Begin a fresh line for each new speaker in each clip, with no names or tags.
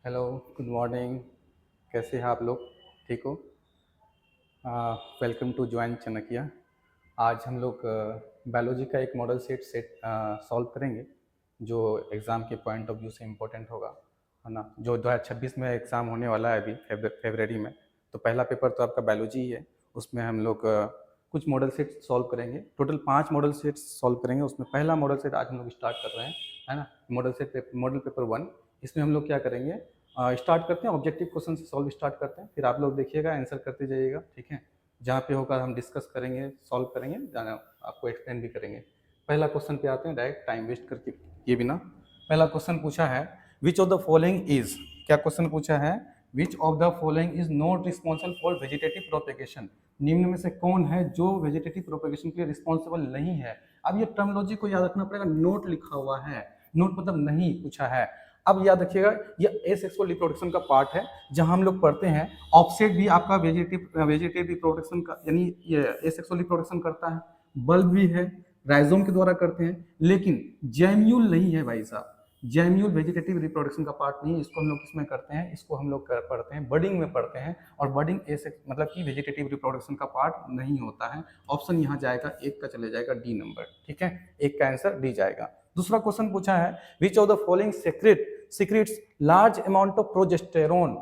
Hello, good morning. कैसे हैं आप लोग? ठीक हो? Welcome to join Chanakya. आज हम लोग बायोलॉजी का एक मॉडल सेट सॉल्व करेंगे जो एग्ज़ाम के पॉइंट ऑफ व्यू से इम्पोर्टेंट होगा, है ना? जो 2026 में एग्ज़ाम होने वाला है अभी फरवरी में। तो पहला पेपर तो आपका बायोलॉजी ही है। उसमें हम लोग कुछ मॉडल सेट सॉल्व करेंगे। टोटल 5 मॉडल सेट सॉल्व करेंगे। उसमें पहला मॉडल सेट आज हम लोग स्टार्ट कर रहे हैं, है ना? Model paper 1। इसमें हम लोग क्या करेंगे, स्टार्ट करते हैं ऑब्जेक्टिव क्वेश्चन से सॉल्व स्टार्ट करते हैं, फिर आप लोग देखिएगा आंसर करते जाइएगा, ठीक है? जहाँ पे होगा हम डिस्कस करेंगे, सॉल्व करेंगे, जाना आपको एक्सप्लेन भी करेंगे। पहला क्वेश्चन पे आते हैं डायरेक्ट, टाइम वेस्ट करके ये बिना। पहला क्वेश्चन पूछा है विच ऑफ द फॉलोइंग इज, क्या क्वेश्चन पूछा है? विच of the following is not responsible for vegetative propagation. निम्न में से कौन है जो वेजिटेटिव प्रोपेगेशन के लिए रिस्पॉन्सिबल नहीं है? अब ये टर्मिनोलॉजी को याद रखना पड़ेगा। नोट लिखा हुआ है, नोट मतलब नहीं पूछा है। अब याद रखिएगा ये एसेक्सुअल रिप्रोडक्शन का पार्ट है, जहां हम लोग पढ़ते हैं ऑफसेट भी आपका वेजिटेटिव रिप्रोडक्शन का, यानी ये एसेक्सुअल रिप्रोडक्शन करता है। बल्ब भी है, राइजोम के द्वारा करते हैं, लेकिन जैम्यूल नहीं है भाई साहब। जैम्यूल वेजिटेटिव रिप्रोडक्शन का पार्ट नहीं है। इसको हम लोग किसमें करते हैं? इसको हम लोग पढ़ते हैं बर्डिंग में पढ़ते हैं, और बर्डिंग एसेक्स मतलब कि वेजिटेटिव रिप्रोडक्शन का पार्ट नहीं होता है। ऑप्शन यहाँ जाएगा, एक का चले जाएगा डी नंबर, ठीक है? एक का आंसर डी जाएगा। दूसरा क्वेश्चन पूछा है विच of the following secrets large amount of progesterone.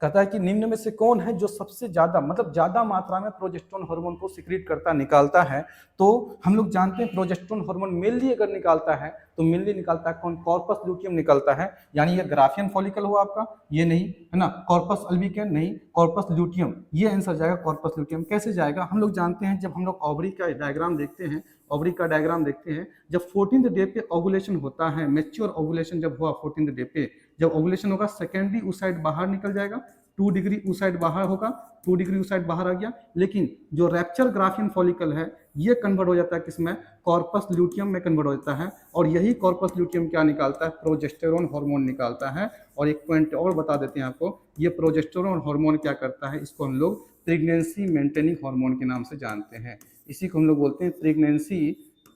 कहता है कि निम्न में से कौन है जो सबसे ज्यादा मतलब ज्यादा मात्रा में प्रोजेस्टेरोन हार्मोन को सीक्रेट करता निकालता है? तो हम लोग जानते हैं प्रोजेस्टेरोन हार्मोन मेनली अगर निकालता है तो मेनली निकालता है कौन? कॉर्पस ल्यूटियम निकालता है। यानी ये ग्राफियन फॉलिकल हुआ आपका, ये नहीं है ना, कॉर्पस अल्बिकन नहीं, कॉर्पस ल्यूटियम, ये आंसर जाएगा कॉर्पस ल्यूटियम। कैसे जाएगा? हम लोग जानते हैं जब हम लोग ओवरी का डायग्राम देखते हैं, ओवरी का डायग्राम देखते हैं, जब 14th डे पे ओवुलेशन होता है, मैच्योर ओवुलेशन जब हुआ 14th डे पे, जब ओवुलेशन होगा सेकेंडरी उस साइड बाहर निकल जाएगा, 2 डिग्री उस साइड बाहर होगा, 2 डिग्री उस साइड बाहर आ गया। लेकिन जो रैप्चर ग्राफियन फॉलिकल है ये कन्वर्ट हो जाता है किसमें? कॉर्पस ल्यूटियम में कन्वर्ट हो जाता है। और यही कॉर्पस ल्यूटियम क्या निकालता है? प्रोजेस्टेरोन हार्मोन निकालता है। और एक पॉइंट और बता देते हैं आपको, ये प्रोजेस्टेरोन हार्मोन क्या करता है? इसको हम लोग प्रेगनेंसी मेंटेनिंग हार्मोन के नाम से जानते हैं। इसी को हम लोग बोलते हैं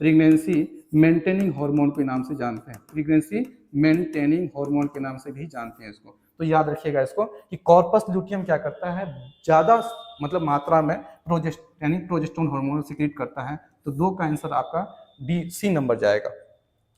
प्रेगनेंसी मेंटेनिंग हार्मोन के नाम से जानते हैं, प्रेगनेंसी मेंटेनिंग हार्मोन के नाम से भी जानते हैं इसको। तो याद रखिएगा इसको कि कॉर्पस ल्यूटियम क्या करता है? ज्यादा मतलब मात्रा में प्रोजेस्टेरोन हार्मोन सीक्रेट करता है। तो 2 का आंसर आपका डी सी नंबर जाएगा।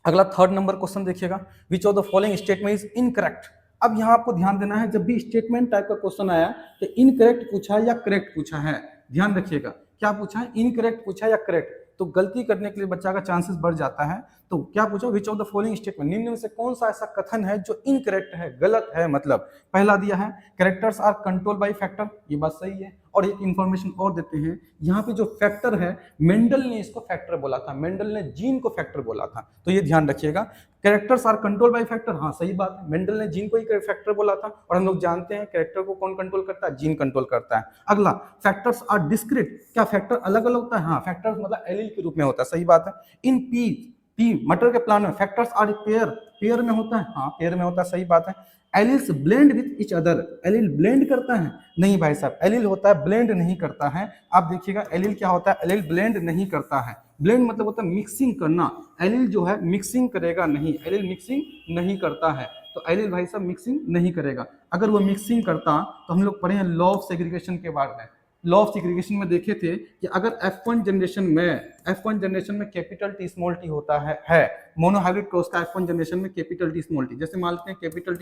अगला 3rd नंबर क्वेश्चन देखिएगा, which of the following statement is incorrect. अब यहाँ आपको ध्यान देना है, जब भी स्टेटमेंट टाइप का क्वेश्चन आया तो इनकरेक्ट पूछा है या करेक्ट पूछा है, ध्यान रखिएगा। क्या पूछा है? इनकरेक्ट पूछा है या करेक्ट। तो गलती करने के लिए बच्चा का चांसेस बढ़ जाता है। तो क्या पूछा? Which of the following statement, निम्न में से कौन सा ऐसा कथन है जो इनकरेक्ट है, गलत है? मतलब पहला दिया है characters are control by factor, ये बात सही है। और एक इंफॉर्मेशन और देते हैं, यहाँ पे जो फैक्टर है मेंडल ने इसको फैक्टर बोला था, मेंडल ने जीन को फैक्टर बोला था। तो ये ध्यान रखिएगा, characters are control by factor, हाँ सही बात है, मेंडल ने जीन को ही फैक्टर बोला था। और हम लोग जानते हैं कैरेक्टर को कौन कंट्रोल करता है? जीन कंट्रोल करता है। अगला, फैक्टर्स आर डिस्क्रीट, क्या फैक्टर अलग अलग होता है? हाँ, फैक्टर्स मतलब एलील के रूप में होता है, सही बात है। इन पी पी मटर के प्लांट में फैक्टर्स आर पेयर में होता है, हाँ पेयर में होता है, सही बात है। Alleles blend with each other, allele blend करता है? नहीं भाई साहब, एलिल होता है ब्लेंड नहीं करता है। आप देखिएगा एलिल क्या होता है? एलिल ब्लेंड नहीं करता है। ब्लेंड मतलब होता है मिक्सिंग करना, एलिल जो है मिक्सिंग करेगा नहीं, एलिल मिक्सिंग नहीं करता है। तो एलिल भाई साहब मिक्सिंग नहीं करेगा। अगर वो मिक्सिंग करता तो हम लोग पढ़े हैं लॉ ऑफ सेग्रीगेशन के बारे में। लॉ ऑफ सेग्रीगेशन में देखे थे कि अगर F1 जनरेशन में कैपिटल टी स्मॉल टी होता है मोनोहाइब्रिड क्रॉस का F1 जनरेशन में कैपिटल टी स्मॉल टी, जैसे मान लेते हैं कैपिटल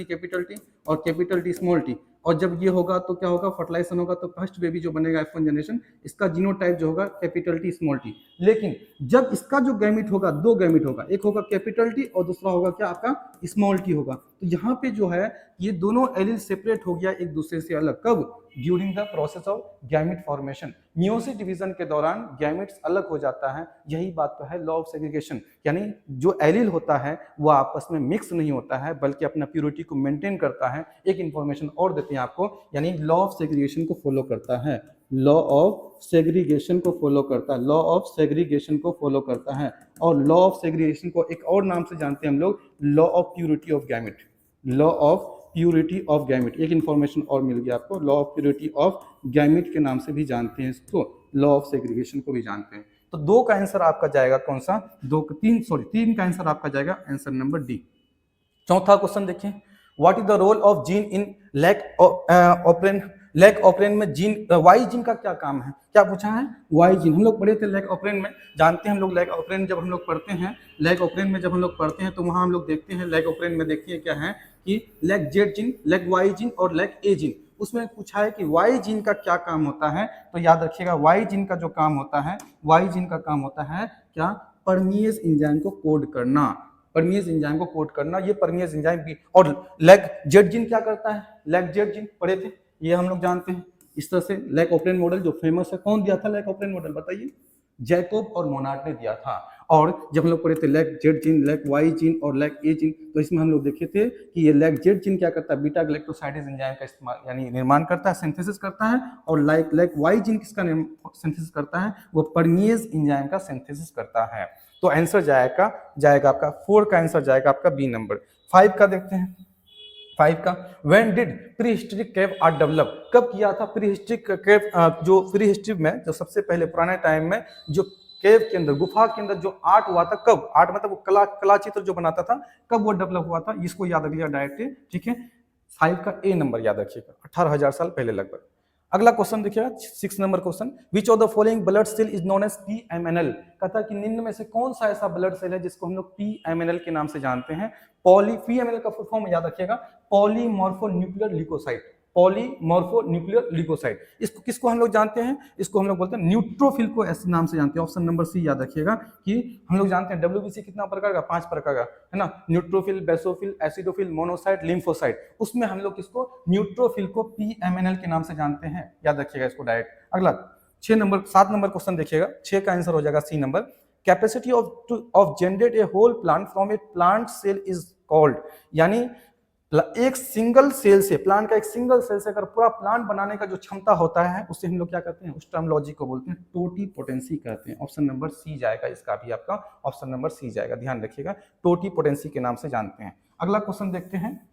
टी और कैपिटल टी स्मॉल टी। और जब ये होगा तो क्या होगा? फर्टिलाइजेशन होगा, तो फर्स्ट बेबी जो बनेगा F1 जनरेशन, इसका जीनोटाइप जो होगा कैपिटल टी स्मॉल टी। लेकिन जब इसका जो गैमिट होगा, 2 गैमिट होगा, एक होगा कैपिटल टी और दूसरा होगा क्या आपका? स्मॉल टी होगा। तो यहाँ पे जो है ये दोनों एलिल सेपरेट हो गया एक दूसरे से अलग। कब? During the process of gamete formation, meiosis division के दौरान गैमिट्स अलग हो जाता है। यही बात तो है लॉ ऑफ सेग्रीगेशन, यानी जो एलिल होता है वो आपस में मिक्स नहीं होता है बल्कि अपना प्योरिटी को मेंटेन करता है। एक इंफॉर्मेशन और देते हैं आपको, यानी लॉ ऑफ सेग्रीगेशन को फॉलो करता है, लॉ ऑफ सेग्रीगेशन को फॉलो करता है, लॉ ऑफ सेग्रीगेशन को फॉलो करता है। और लॉ ऑफ सेग्रीगेशन को एक और नाम से जानते हैं हम लोग, law of purity of gamete, law of purity of gamete. एक इंफॉर्मेशन और मिल गया आपको, law of purity of gamete के नाम से भी जानते हैं इसको, लॉ ऑफ सेग्रीगेशन को भी जानते हैं। तो 2 का आंसर आपका जाएगा कौन सा? 3 का आंसर आपका जाएगा आंसर नंबर डी। चौथा क्वेश्चन देखिए, what is the role of gene in lac operon में जीन वाई जीन का क्या काम है, क्या पूछा है, वाई जीन। हम लोग पढ़े थे लैक ऑपरेन में, जानते हैं हम लोग लैक ऑपरेन जब हम लोग पढ़ते हैं, लैक ऑपरेन में जब हम लोग पढ़ते हैं तो वहां हम लोग देखते हैं लैक ऑपरेन में देखिए क्या है कि lac Z gene, lac Y gene और लैक ए जीन। उसमें पूछा है कि वाई जीन का क्या काम होता है, तो याद रखिएगा वाई जीन का जो काम होता है, वाई जीन का काम होता है क्या, परमीएज एंजाइम को कोड करना, परमीएज एंजाइम को कोड करना, ये परमीएज एंजाइम भी। और लैक जेड जीन क्या करता है, लैक जेड जीन पढ़े थे, ये हम लोग जानते हैं। इस तरह से लैक ऑपरेन मॉडल जो फेमस है, कौन दिया था लैक ऑपरेन मॉडल बताइए, जैकोब और मोनार्ड ने दिया था। और जब हम लोग पढ़े थे lac Z gene, lac Y gene और लैक ए जीन, तो इसमें हम लोग देखे थे कि ये लैक जेड जीन क्या करता है, बीटा ग्लैक्टोसाइडेज एंजाइम का इस्तेमाल यानी निर्माण करता है, सिंथेसिस करता है। और लैक वाई जीन किसका सिंथेसिस करता है, वो परमीएज एंजाइम का सिंथेसिस करता है। तो आंसर जाएगा आपका 4 का आंसर जाएगा आपका बी नंबर। 5 का देखते हैं, 5 का, when did prehistoric cave art develop, कब किया था प्री हिस्ट्रिक केव, जो प्री हिस्ट्री में जो सबसे पहले पुराने टाइम में जो केव के अंदर, गुफा के अंदर जो आर्ट हुआ था, कब आर्ट मतलब वो कला चित्र जो बनाता था, कब वो डेवलप हुआ था, इसको याद रखिएगा डायरेक्ट, ठीक है। 5 का ए नंबर याद रखिएगा, 18,000 साल पहले लगभग। अगला क्वेश्चन देखिएगा 6 number question, which of the following blood cell is known as PMNL, कहता है कि निम्न में से कौन सा ऐसा ब्लड सेल है जिसको हम लोग पीएमएनएल के नाम से जानते हैं। पीएमएनएल का फुल फॉर्म याद रखिएगा, पॉलीमॉर्फोन्यूक्लियर ल्यूकोसाइट, पॉलीमॉर्फोन्यूक्लियर ल्यूकोसाइट। इसको किसको हम लोग जानते हैं, इसको हम लोग बोलते हैं न्यूट्रोफिल को ऐसे नाम से जानते हैं। ऑप्शन नंबर सी याद रखिएगा कि हम लोग जानते हैं डब्ल्यूबीसी कितना प्रकार का, 5 प्रकार का है ना, neutrophil, basophil, acidophil, monocyte, lymphocyte. उसमें हम लोग किसको, न्यूट्रोफिल को पीएमएनएल के नाम से जानते हैं, याद रखिएगा इसको डायरेक्ट। अगला 7 नंबर क्वेश्चन देखिएगा, 6 का आंसर हो जाएगा C number, capacity of generate a whole plant from a plant cell is called, यानी एक सिंगल सेल से, प्लांट का एक सिंगल सेल से अगर पूरा प्लांट बनाने का जो क्षमता होता है, उससे हम लोग क्या करते हैं, उस टर्मोलॉजी को बोलते हैं टोटीपोटेंसी कहते हैं। ऑप्शन नंबर सी जाएगा इसका भी आपका, ऑप्शन नंबर सी जाएगा, ध्यान रखिएगा, टोटीपोटेंसी के नाम से जानते हैं। अगला क्वेश्चन देखते हैं,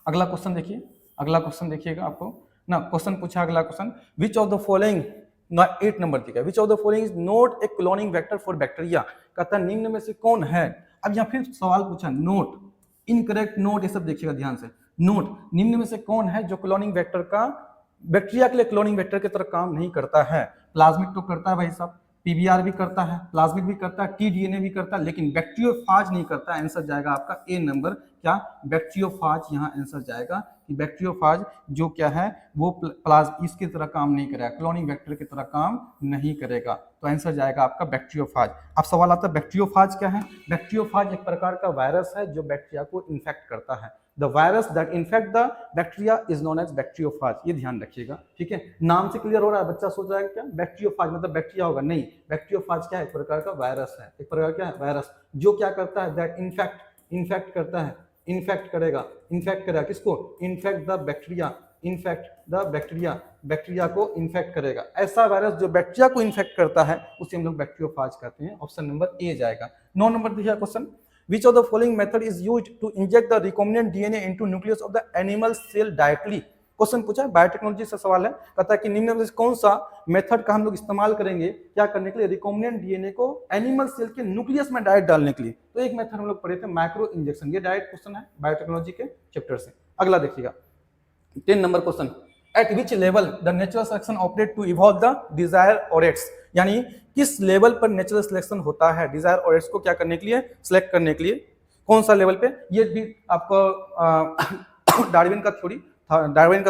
अगला क्वेश्चन देखिए, अगला क्वेश्चन देखिएगा आपको ना, क्वेश्चन पूछा अगला question, which of the following, 8 number दिया, which of the following is not a cloning vector for bacteria, कहता है निम्न में से कौन है। अब यहाँ फिर सवाल पूछा, नोट, इनकरेक्ट, नोट, ये सब देखिएगा ध्यान से, नोट, निम्न में से कौन है जो क्लोनिंग वेक्टर का, बैक्टीरिया के लिए क्लोनिंग वेक्टर की तरह काम नहीं करता है। प्लाज्मिड तो करता है भाई साहब, पीबीआर भी करता है, प्लाज्मिड भी करता है, टीडीएनए भी करता है, लेकिन बैक्टीरियोफाज नहीं करता। आंसर जाएगा आपका ए नंबर, क्या, बैक्टीरियोफाज, यहाँ आंसर जाएगा कि बैक्टीरियोफाज जो क्या है वो इसकी तरह काम नहीं करेगा, क्लोनिंग वेक्टर की तरह काम नहीं करेगा। तो आंसर जाएगा आपका बैक्टीरियोफाज। अब सवाल आता है बैक्टीरियोफाज क्या है। बैक्टीरियोफाज एक प्रकार का वायरस है जो बैक्टीरिया को इन्फेक्ट करता है। The virus that infect the bacteria is known as bacteriophage, ये ध्यान रखिएगा, ठीक है। नाम से क्लियर हो रहा है, बच्चा सोच रहा है क्या बैक्टीरियोफाज मतलब बैक्टीरिया होगा, नहीं, बैक्टीरियोफाज क्या है, एक प्रकार का वायरस है, एक प्रकार क्या है, वायरस, जो क्या करता है, दैट इन्फेक्ट करता है, इन्फेक्ट करेगा किसको, infect the bacteria, infect the bacteria, bacteria को इन्फेक्ट करेगा। ऐसा वायरस जो बैक्टीरिया को इन्फेक्ट करता है उसे हम लोग बैक्टीरियोफाज कहते हैं। ऑप्शन नंबर ए जाएगा। 9 नंबर दिया question, which of the following method is used to inject the recombinant DNA into nucleus of the animal cell directly। Question पूछा है, बायोटेक्नोलॉजी से सवाल है, कहता है कि निम्न में से कौन सा मेथड का हम लोग इस्तेमाल करेंगे क्या करने के लिए, रिकॉम्बिनेंट डीएनए को एनिमल सेल के न्यूक्लियस में डायरेक्ट डालने के लिए। तो एक मेथड हम लोग पढ़े थे माइक्रो इंजेक्शन, ये डायरेक्ट क्वेश्चन है बायोटेक्नोलॉजी के चैप्टर से। अगला देखिएगा 10 number question, at which level the natural selection operate to evolve the desired traits, यानी किस लेवल पर नेचुरल सिलेक्शन होता है डिजायर ऑरेट्स को क्या करने के लिए, सिलेक्ट करने के लिए, कौन सा लेवल पे। ये भी आपको डार्विन का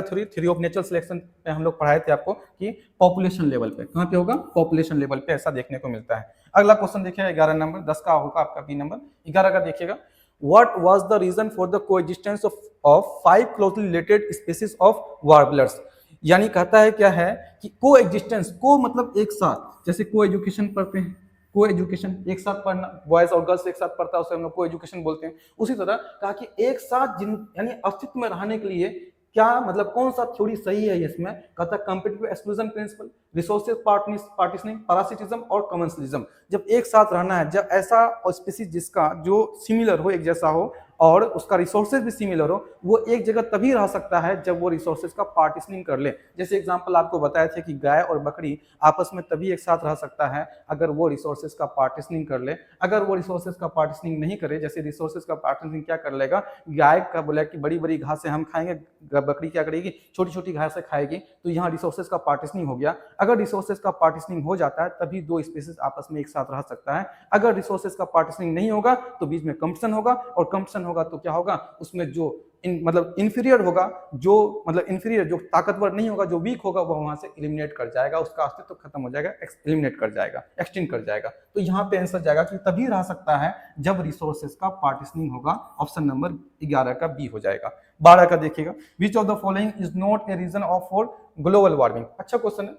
थ्योरी ऑफ नेचुरल सिलेक्शन पे हम लोग पढ़ाए थे आपको कि पॉपुलेशन लेवल पे, कहाँ पे होगा, पॉपुलेशन लेवल पे ऐसा देखने को मिलता है। अगला क्वेश्चन देखिए 11 नंबर, 10 का होगा आपका बी नंबर। 11 का देखिएगा, What was the reason for the coexistence of 5 closely related species of warblers, यानी कहता है क्या है कि को एग्जिस्टेंस, को मतलब एक साथ, जैसे को एजुकेशन पढ़ते हैं, को एजुकेशन एक साथ पढ़ना, बॉयज और गर्ल्स एक साथ पढ़ता है उसे हम लोग को एजुकेशन बोलते हैं। उसी तरह कहा कि एक साथ यानी अस्तित्व में रहने के लिए क्या मतलब कौन सा थ्योरी सही है इसमें, कहता है competitive exclusion principle, resources partitioning, parasitism और कमेंसलिज्म। जब एक साथ रहना है, जब ऐसा स्पीसीज जिसका जो सिमिलर हो, एक जैसा हो और उसका रिसोर्सेज भी सिमिलर हो, वो एक जगह तभी रह सकता है जब वो रिसोर्सेज का पार्टीशनिंग कर ले। जैसे एग्जांपल आपको बताया था कि गाय और बकरी आपस में तभी एक साथ रह सकता है अगर वो रिसोर्सेज का पार्टीशनिंग कर ले। अगर वो रिसोर्सेज का पार्टीशनिंग नहीं करे, जैसे रिसोर्सेज का पार्टीशनिंग क्या कर लेगा, गाय का बोला कि बड़ी बड़ी घासें हम खाएंगे, बकरी क्या करेगी, छोटी छोटी घासें खाएगी, तो यहाँ रिसोर्सेज का पार्टीशनिंग हो गया। अगर रिसोर्सेज का पार्टीशनिंग हो जाता है तभी दो स्पीसीज आपस में एक साथ रह सकता है। अगर रिसोर्सेज का पार्टीशनिंग नहीं होगा तो बीच में कंपटीशन होगा, और कंपटीशन होगा तो क्या होगा, उसमें जो मतलब इंफीरियर होगा, जो मतलब इंफीरियर, जो ताकतवर नहीं होगा, जो वीक होगा, वो वहां से एलिमिनेट कर जाएगा, उसका अस्तित्व खत्म हो जाएगा, एलिमिनेट कर जाएगा, एक्सटिंक्ट कर जाएगा। तो यहाँ पे आंसर जाएगा कि तभी रह सकता है जब रिसोर्सेज का पार्टीशनिंग होगा। ऑप्शन नंबर 11 का बी हो जाएगा। 12 का देखिएगा, which of the following is not a reason of for global warming. अच्छा क्वेश्चन है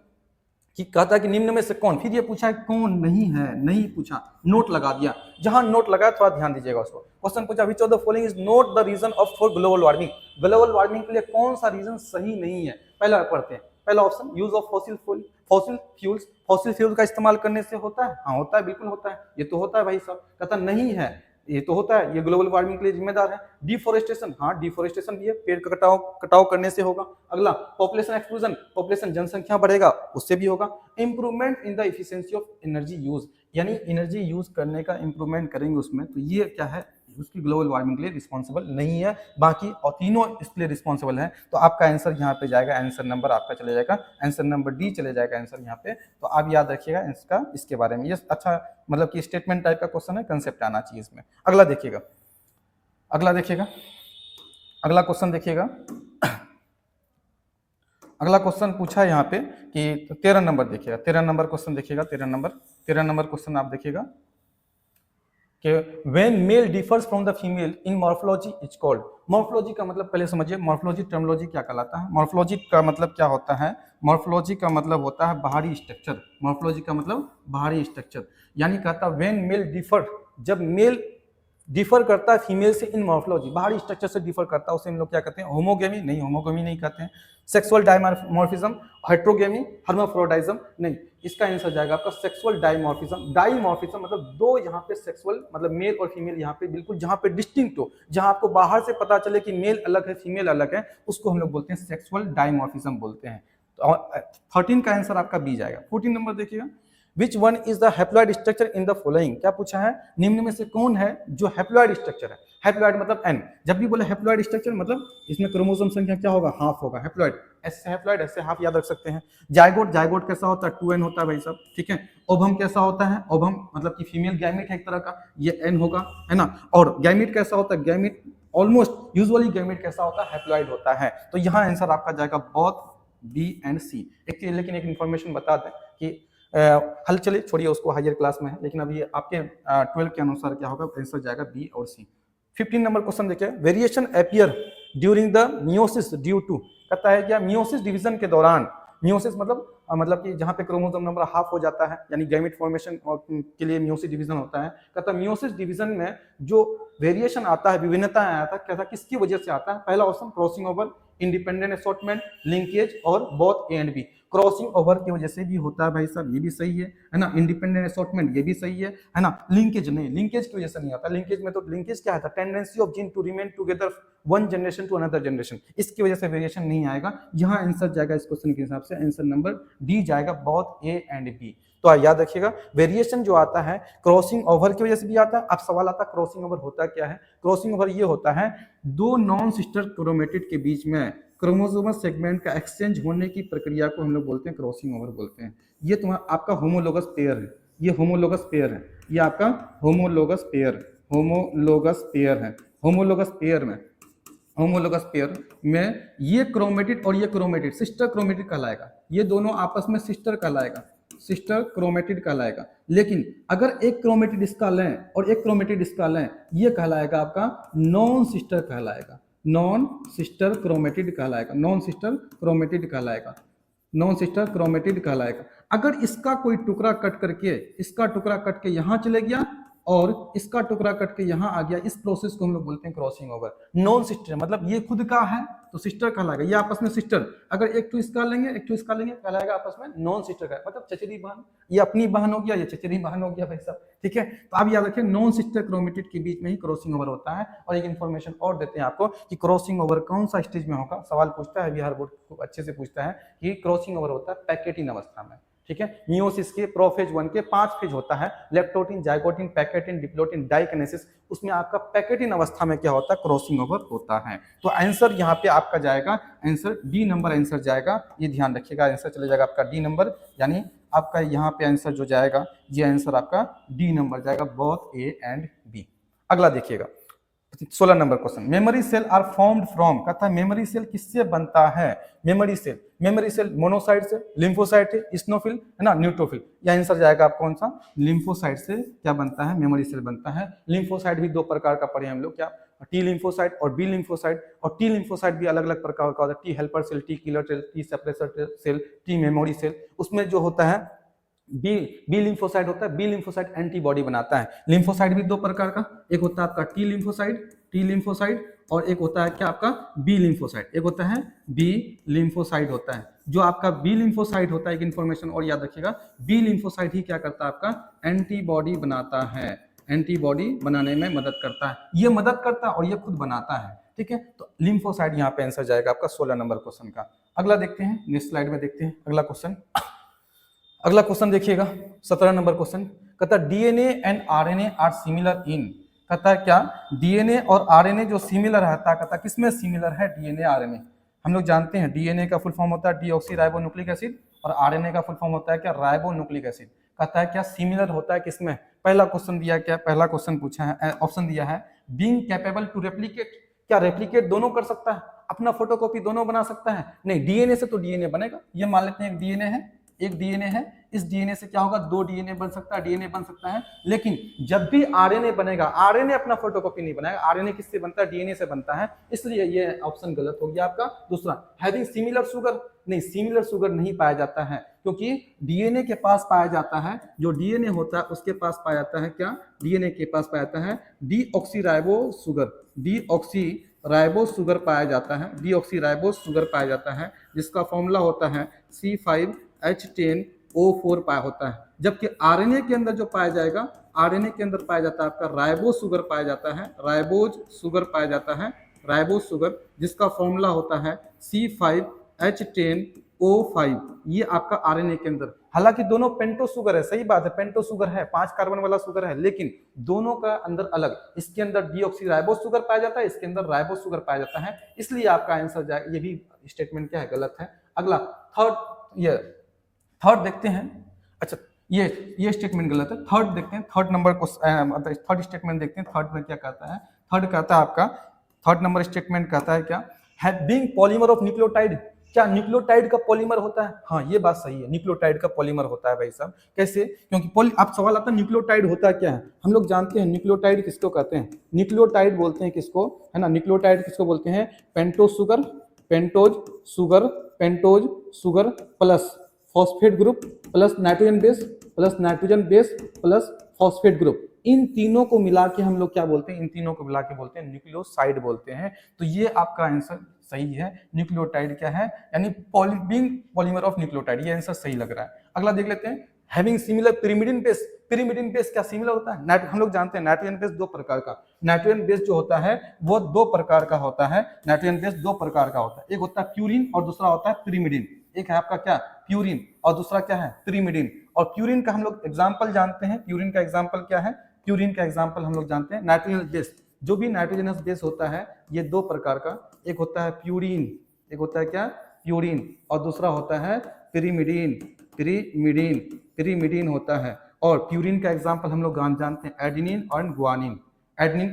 कि कहता है कि निम्न में से कौन, फिर ये पूछा है कौन नहीं है, नहीं पूछा, नोट लगा दिया। जहां नोट लगाया थोड़ा ध्यान दीजिएगा उसको। क्वेश्चन पूछा which of the following is not the reason of for global warming. Global warming के लिए कौन सा रीजन सही नहीं है। पहला पढ़ते हैं, पहला option use of fossil fuel का इस्तेमाल करने से होता है। हाँ होता है, बिल्कुल होता है, ये तो होता है भाई साहब। कहता नहीं है, ये तो होता है, ये ग्लोबल वार्मिंग के लिए जिम्मेदार है। डिफोरेस्टेशन, हाँ डिफोरेस्टेशन भी है, पेड़ का कटाव करने से होगा। अगला पॉपुलेशन एक्सप्लोजन, पॉपुलेशन जनसंख्या बढ़ेगा उससे भी होगा। Improvement in the efficiency of energy use, यानी एनर्जी यूज करने का इंप्रूवमेंट करेंगे उसमें, तो ये क्या है, उसकी ग्लोबल वार्मिंग के लिए रिस्पॉन्सिबल नहीं है। बाकी और तीनों इसके लिए रिस्पॉन्सिबल है। तो आपका आंसर यहाँ पे जाएगा, आंसर नंबर आपका चले जाएगा, आंसर नंबर डी चले जाएगा आंसर यहाँ पे। तो आप याद रखिएगा इसका, इसके बारे में। ये अच्छा मतलब कि स्टेटमेंट टाइप का क्वेश्चन है, कंसेप्ट आना चाहिए इसमें। अगला देखिएगा, अगला देखिएगा, अगला क्वेश्चन देखिएगा। अगला क्वेश्चन पूछा है यहाँ पे कि 13 नंबर देखिएगा, 13 नंबर क्वेश्चन देखिएगा, 13 नंबर क्वेश्चन आप देखिएगा कि when male differs from the female in morphology is called। Morphology का मतलब पहले समझिए, मॉर्फोलॉजी टर्मिनोलॉजी क्या कहलाता है। मॉर्फोलॉजी का मतलब क्या होता है, मॉर्फोलॉजी का मतलब होता है बाहरी स्ट्रक्चर। मॉर्फोलॉजी का मतलब बाहरी स्ट्रक्चर, यानी कहता है when male differ, जब मेल डिफर करता है फीमेल से इन मॉर्फोलॉजी, बाहरी स्ट्रक्चर से डिफर करता है, उसे हम लोग क्या कहते हैं, होमोगेमी। नहीं, होमोगेमी नहीं कहते हैं। सेक्सुअल डायमॉर्फिज्म, हेट्रोगेमी, हर्माफ्रोडाइज्म, नहीं। इसका आंसर जाएगा आपका सेक्सुअल डायमॉर्फिज्म। डायमॉर्फिज्म मतलब दो यहाँ पे सेक्सुअल, मतलब मेल और फीमेल यहाँ पे बिल्कुल जहाँ पे डिस्टिंक्ट हो, जहाँ आपको बाहर से पता चले कि मेल अलग है फीमेल अलग है, उसको हम लोग बोलते हैं सेक्सुअल डायमॉर्फिज्म बोलते हैं। तो 13 का आंसर आपका बी जाएगा। 14 नंबर देखिएगा, which one is the haploid structure in the following. क्या पूछा है, निम्न में से कौन है जो हैप्लॉइड स्ट्रक्चर है। हैप्लॉइड मतलब एन, जब भी बोले हैप्लॉइड स्ट्रक्चर मतलब इसमें क्रोमोसोम संख्या क्या होगा, हाफ होगा। हैप्लॉइड ऐसे, हैप्लॉइड ऐसे हाफ याद रख सकते हैं। जायगोट, जायगोट कैसा होता है, 2n होता है भाई साहब, ठीक है। ओवम कैसा होता है, ओवम मतलब कि फीमेल गैमिट है एक तरह का, ये n होगा, है ना। और गैमिट कैसा होता है, गैमिट ऑलमोस्ट यूजुअली गैमिट कैसा होता है, हैप्लॉइड होता है। तो यहाँ आंसर आपका जाएगा बोथ बी एंड सी। एक चीज लेकिन एक इन्फॉर्मेशन बता दें कि हल चले छोड़िए उसको, हायर क्लास में है, लेकिन अभी आपके 12 के अनुसार क्या होगा, आंसर जाएगा बी और सी। 15 नंबर क्वेश्चन देखिए, variation appear during the meiosis due to. कहता है क्या, मियोसिस डिवीजन के दौरान, मियोसिस मतलब कि जहाँ पे क्रोमोसोम नंबर हाफ हो जाता है, यानी गैमेट फॉर्मेशन के लिए मियोसिस डिवीजन होता है। कहता है मियोसिस डिवीजन में जो वेरिएशन आता है, विभिन्नता आता है, कहता किसकी वजह से आता है। पहला option crossing over, independent assortment, linkage और both A and B. Crossing over की वजह से भी होता है भाई साहब, ये भी सही है ना। इंडिपेंडेंट असॉर्टमेंट ये भी सही है ना। लिंकेज नहीं, लिंकेज की वजह से नहीं आता। लिंकेज में तो लिंकेज क्या है, tendency of gene to remain together one generation to another generation, इसकी वजह से वेरिएशन नहीं आएगा। यहाँ आंसर जाएगा इस क्वेश्चन के हिसाब से, आंसर नंबर डी जाएगा, बोथ ए एंड बी। तो याद रखिएगा, वेरिएशन जो आता है क्रॉसिंग ओवर की वजह से भी आता है। अब सवाल आता है क्रॉसिंग ओवर होता क्या है। क्रॉसिंग ओवर ये होता है दो नॉन सिस्टर क्रोमेटिड के बीच में क्रोमोसोमल सेगमेंट का एक्सचेंज होने की प्रक्रिया को हम लोग बोलते हैं क्रॉसिंग ओवर बोलते हैं। ये तुम्हारा आपका होमोलोगस पेयर है, ये होमोलोगस पेयर है, ये आपका होमोलोगस पेयर, होमोलोगस पेयर है। होमोलोगस पेयर में, होमोलोगस पेयर में ये क्रोमेटिड और ये क्रोमेटिड सिस्टर क्रोमेटिड कहलाएगा। ये दोनों आपस में सिस्टर कहलाएगा, सिस्टर क्रोमेटिड कहलाएगा। लेकिन अगर एक क्रोमेटिड इसका लें और एक क्रोमेटिड इसका लें, ये कहलाएगा आपका नॉन सिस्टर कहलाएगा, नॉन सिस्टर क्रोमेटिड कहलाएगा, नॉन सिस्टर क्रोमेटिड कहलाएगा, नॉन सिस्टर क्रोमेटिड कहलाएगा। अगर इसका कोई टुकड़ा कट करके, इसका टुकड़ा कट के यहाँ चले गया और इसका टुकड़ा कट के यहाँ आ गया, इस प्रोसेस को हम लोग बोलते हैं क्रॉसिंग ओवर। नॉन सिस्टर मतलब ये खुद का है तो सिस्टर कहलाएगा, ये आपस में सिस्टर, अगर एक टू इसका लेंगे एक टू इसका लेंगे कहलाएगा आपस में नॉन सिस्टर का, मतलब चचेरी बहन, ये अपनी बहन हो गया, ये चचेरी बहन हो गया भाई साहब, ठीक है। तो आप याद रखिए नॉन सिस्टर क्रोमेटिड के बीच में ही क्रॉसिंग ओवर होता है। और एक इन्फॉर्मेशन और देते हैं आपको कि क्रॉसिंग ओवर कौन सा स्टेज में होगा, सवाल पूछता है बिहार बोर्ड खूब अच्छे से पूछता है कि क्रॉसिंग ओवर होता है पैकेटिन अवस्था में, ठीक है। मियोसिस के प्रोफेज 1 के 5 फेज होता है, लेप्टोटिन, जाइगोटिन, पैकेटिन, डिप्लोटिन, डाइकिनेसिस, उसमें आपका पैकेटिन अवस्था में क्या होता है, क्रॉसिंग ओवर होता है। तो आंसर यहाँ पे आपका जाएगा, आंसर डी नंबर आंसर जाएगा, ये ध्यान रखिएगा, आंसर चले जाएगा आपका डी नंबर, यानी आपका यहाँ पे आंसर जो जाएगा ये आंसर आपका डी नंबर जाएगा, बोथ ए एंड बी। अगला देखिएगा 16 number question, memory cell are formed from, कहता है मेमोरी सेल किससे बनता है, मेमोरी सेल मोनोसाइट से, लिम्फोसाइट से, इस्नोफिल है ना, न्यूट्रोफिल, यह आंसर जाएगा आप कौन सा, लिम्फोसाइट से क्या बनता है, मेमोरी सेल बनता है। लिम्फोसाइट भी दो प्रकार का पढ़े हम लोग, क्या टी लिम्फोसाइट और बी लिम्फोसाइट, और टी लिम्फोसाइट भी अलग अलग प्रकार का होता है, T helper cell, T killer cell, T suppressor cell, T memory cell. उसमें जो होता है बी लिम्फोसाइट होता है, बी लिम्फोसाइट एंटीबॉडी बनाता है। लिम्फोसाइट भी दो प्रकार का, एक होता है आपका टी लिम्फोसाइट और एक होता है क्या आपका बी लिम्फोसाइट, एक होता है बी लिम्फोसाइट होता है। जो आपका बी लिम्फोसाइट होता है, एक इन्फॉर्मेशन और याद रखिएगा, बी लिम्फोसाइट ही क्या करता है आपका एंटीबॉडी बनाता है, एंटीबॉडी बनाने में मदद करता है, ये मदद करता है और ये खुद बनाता है, ठीक है। तो लिम्फोसाइट यहाँ पे आंसर जाएगा आपका 16 नंबर क्वेश्चन का। अगला देखते हैं, नेक्स्ट स्लाइड में देखते हैं अगला क्वेश्चन। अगला क्वेश्चन देखिएगा 17 नंबर क्वेश्चन, कहता है DNA and RNA are similar in, कहता है क्या डीएनए और आरएनए जो सिमिलर रहता है, कहता है किसमें सिमिलर है डीएनए आरएनए। हम लोग जानते हैं डीएनए का फुल फॉर्म होता है डीऑक्सीराइबोन्यूक्लिक एसिड और आरएनए का फुल फॉर्म होता है क्या राइबोन्यूक्लिक एसिड। कहता है क्या सिमिलर होता है किसमें, पहला क्वेश्चन दिया क्या, पहला क्वेश्चन पूछा है, ऑप्शन दिया है बीइंग कैपेबल टू रेप्लिकेट, क्या रेप्लिकेट दोनों कर सकता है, अपना फोटोकॉपी दोनों बना सकता है, नहीं डीएनए से तो डीएनए बनेगा, ये मान लेते हैं एक डीएनए है, इस डीएनए से क्या होगा दो डीएनए बन सकता है, लेकिन जब भी आरएनए बनेगा, आरएनए अपना फोटोकॉपी नहीं बनाएगा, आरएनए किससे बनता है डीएनए से बनता है, इसलिए ये ऑप्शन गलत हो गया आपका। दूसरा हैविंग सिमिलर शुगर, नहीं सिमिलर शुगर नहीं पाया जाता है, क्योंकि डीएनए के पास पाया जाता है, जो डीएनए होता है उसके पास पाया जाता है क्या, डीएनए के पास पाया जाता है डीऑक्सीराइबोस शुगर पाया जाता है, डीऑक्सीराइबोस शुगर पाया जाता है, जिसका फॉर्मूला होता है C5H10O4 पाया होता है। जबकि आरएनए के अंदर जो पाया जाएगा, आरएनए के अंदर पाया जाता है आपका राइबोस शुगर पाया जाता है, राइबोज शुगर, जिसका फॉर्मूला होता है C5H10O5, ये आपका आरएनए के अंदर। हालांकि दोनों पेंटो शुगर है, सही बात है, पेंटो शुगर है, 5 कार्बन वाला शुगर है, लेकिन दोनों का अंदर अलग, इसके अंदर डीऑक्सीराइबोस शुगर पाया जाता है, इसके अंदर राइबोस शुगर पाया जाता है, इसलिए आपका आंसर जाए, ये भी स्टेटमेंट क्या है गलत है। अगला थर्ड देखते हैं, अच्छा ये स्टेटमेंट गलत है, थर्ड देखते हैं, थर्ड नंबर को थर्ड स्टेटमेंट देखते हैं, थर्ड में क्या कहता है, थर्ड कहता है आपका, थर्ड नंबर स्टेटमेंट कहता है क्या, बीइंग पॉलीमर ऑफ न्यूक्लियोटाइड, क्या न्यूक्लियोटाइड का पॉलीमर होता है, हाँ ये बात सही है, न्यूक्लियोटाइड का पॉलीमर होता है भाई साहब। कैसे, क्योंकि आप सवाल आता है न्यूक्लियोटाइड होता क्या है, हम लोग जानते हैं न्यूक्लियोटाइड किसको कहते हैं, न्यूक्लियोटाइड बोलते हैं किसको, है ना, न्यूक्लियोटाइड किसको बोलते हैं, pentose sugar plus phosphate group plus nitrogen base plus phosphate group, इन तीनों को मिला के हम लोग क्या बोलते हैं, इन तीनों को मिला के बोलते हैं न्यूक्लियोसाइड बोलते हैं। तो ये आपका आंसर सही है, न्यूक्लियोटाइड क्या है, यानी पॉलीमर ऑफ न्यूक्लियोटाइड, ये आंसर सही लग रहा है। अगला देख लेते हैं, हैविंग सिमिलर पिरिमिडिन बेस क्या सिमिलर होता है, हम लोग जानते हैं नाइट्रोजन बेस दो प्रकार का, नाइट्रोजन बेस जो होता है वो दो प्रकार का होता है, नाइट्रोजन बेस दो प्रकार का होता है, एक होता है प्यूरिन और दूसरा होता है पिरिमिडिन, एक है आपका क्या प्यूरिन और दूसरा क्या है पिरिमिडिन। और प्यूरिन का हम लोग एग्जांपल जानते हैं, प्यूरिन का एग्जांपल क्या है, प्यूरिन का एग्जांपल हम लोग जानते हैं नाइट्रोजनस बेस, जो भी नाइट्रोजनस बेस होता है ये दो प्रकार का, एक होता है प्यूरिन, एक होता है क्या प्यूरिन और दूसरा होता है पिरिमिडिन होता है। और प्यूरिन का एग्जांपल हम लोग जानते हैं एडेनिन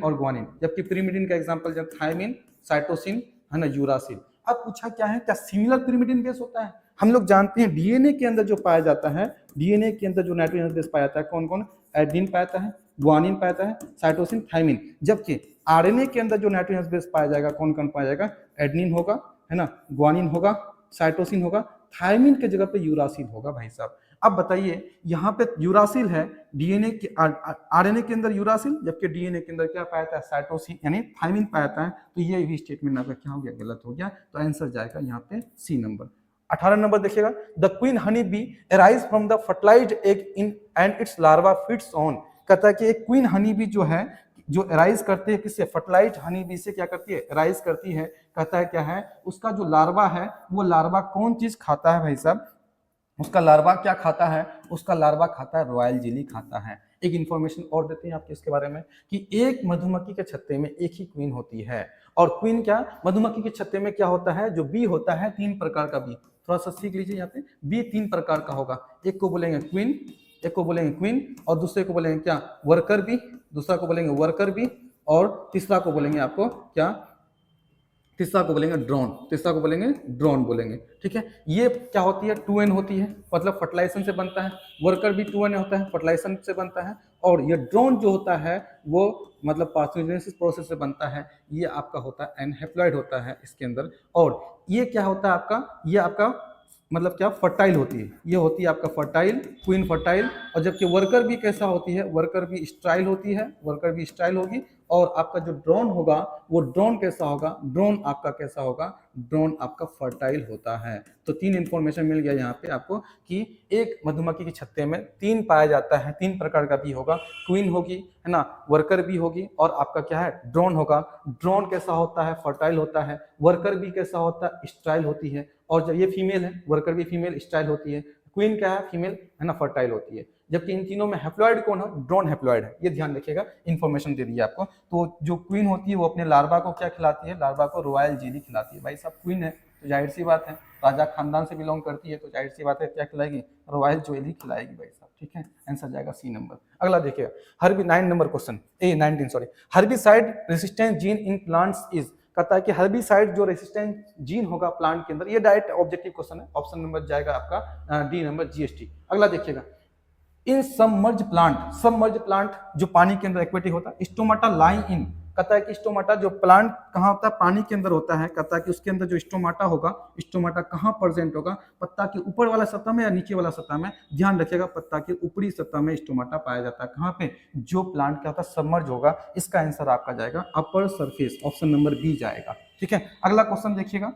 और ग्वानिन, जबकि पिरिमिडिन का एग्जांपल जब थायमिन, साइटोसिन है ना, यूरासिल। अब पूछा क्या है, क्या सिमिलर पिरिमिडिन बेस होता है, हम लोग जानते हैं डीएनए के अंदर जो पाया जाता है, डीएनए के अंदर जो नाइट्रोजन बेस पाया जाता है कौन कौन, एडेनिन पाया जाता है, ग्वानिन पाया जाता है, साइटोसिन, थायमिन, जबकि आरएनए के अंदर जो नाइट्रोजन बेस पाया जाएगा कौन कौन पाया जाएगा, एडेनिन होगा है ना, ग्वानिन होगा, साइटोसिन होगा, थायमिन के जगह पे यूरासिल होगा भाई साहब। अब बताइए यहाँ पे यूरासिल है, डीएनए के आरएनए के अंदर यूरासिल, जबकि डीएनए के अंदर क्या पाया जाता है, साइटोसिन यानी थायमिन पाया जाता है। तो ये भी स्टेटमेंट आपका क्या हो गया, गलत हो गया। तो आंसर जाएगा यहाँ पे सी नंबर। 18 नंबर देखिएगा, the queen honey bee arise from the fertilised egg in and its larva feeds on. कहता है कि एक क्वीन हनी बी जो है, जो अराइज करती है किससे, फर्टिलाइज्ड हनी बी से क्या करती है, अराइज करती है। कहता है क्या है, उसका जो लार्वा है वो लार्वा कौन चीज खाता है भाई साहब, उसका लार्वा क्या खाता है, उसका लार्वा खाता है रॉयल जेली खाता है। एक इंफॉर्मेशन और देते हैं आपके इसके बारे में कि एक मधुमक्खी के छत्ते में एक ही क्वीन होती है, और क्वीन क्या, मधुमक्खी के छत्ते में क्या होता है, जो बी होता है 3 प्रकार का बी, थोड़ा सा सीख लीजिए यहाँ पे, बी 3 प्रकार का होगा। एक को बोलेंगे क्वीन, एक को बोलेंगे क्वीन, और दूसरे को बोलेंगे क्या, वर्कर बी, दूसरा को बोलेंगे वर्कर बी, और तीसरा को बोलेंगे आपको क्या, तीसरा को बोलेंगे ड्रोन, तीसरा को बोलेंगे ड्रोन बोलेंगे। ठीक है, ये क्या होती है, 2n होती है, मतलब फर्टिलाइजेशन से बनता है। वर्कर भी 2n होता है, फर्टिलाइजेशन से बनता है। और ये ड्रोन जो होता है वो मतलब पार्थेनोजेनेसिस प्रोसेस से बनता है। ये आपका होता है एनहेप्लॉइड होता है इसके अंदर। और ये क्या होता है आपका, ये आपका मतलब क्या, फर्टाइल होती है, ये होती है आपका फर्टाइल, क्वीन फर्टाइल। और जबकि वर्कर भी कैसा होती है, वर्कर भी स्टाइल होती है, वर्कर भी स्टाइल होगी। और आपका जो ड्रोन होगा वो ड्रोन कैसा होगा, ड्रोन आपका कैसा होगा, ड्रोन आपका फर्टाइल होता है। तो 3 इंफॉर्मेशन मिल गया यहाँ पे आपको कि एक मधुमक्खी के छत्ते में 3 पाया जाता है, 3 प्रकार का भी होगा, क्वीन होगी है ना, वर्कर भी होगी, और आपका क्या है, ड्रोन होगा। ड्रोन कैसा होता है, फर्टाइल होता है। वर्कर भी कैसा होता है, स्टाइल होती है। और जब ये फीमेल है, वर्कर भी फीमेल स्टाइल होती है। क्वीन क्या है, फीमेल है ना, फर्टाइल होती है। जबकि इन तीनों में हैप्लॉइड कौन है, ड्रोन हैप्लॉइड है। ये ध्यान रखिएगा, इन्फॉर्मेशन दे दी है आपको। तो जो क्वीन होती है वो अपने लार्वा को क्या खिलाती है, लार्वा को रॉयल जेली खिलाती है। भाई साहब क्वीन है तो जाहिर सी बात है, राजा खानदान से बिलोंग करती है, तो जाहिर सी बात है क्या खिलाएगी, रॉयल जेली खिलाएगी भाई साहब। ठीक है, आंसर जाएगा सी नंबर। अगला देखिएगा, herbi 9 number question, 19 sorry, herbicide resistant gene in plants is. कहता है कि हर्बिसाइड जो रेसिस्टेंट जीन होगा प्लांट के अंदर, ये डायरेक्ट ऑब्जेक्टिव क्वेश्चन है, ऑप्शन नंबर जाएगा आपका डी नंबर, जीएसटी। अगला देखिएगा, इन सबमर्ज प्लांट जो पानी के अंदर एक्वेटिक होता है, स्टोमाटा लाई इन। कहता है कि स्टोमाटा जो प्लांट कहाँ होता है, पानी के अंदर होता है। कहता है कि उसके अंदर जो स्टोमाटा होगा, स्टोमाटा कहाँ प्रेजेंट होगा, पत्ता के ऊपर वाला सतह में या नीचे वाला सतह में। ध्यान रखिएगा, पत्ता के ऊपरी सतह में स्टोमाटा पाया जाता है। कहाँ पे, जो प्लांट क्या होता है, सबमर्ज होगा। इसका आंसर आपका जाएगा upper surface, option number B जाएगा। ठीक है, अगला क्वेश्चन देखिएगा,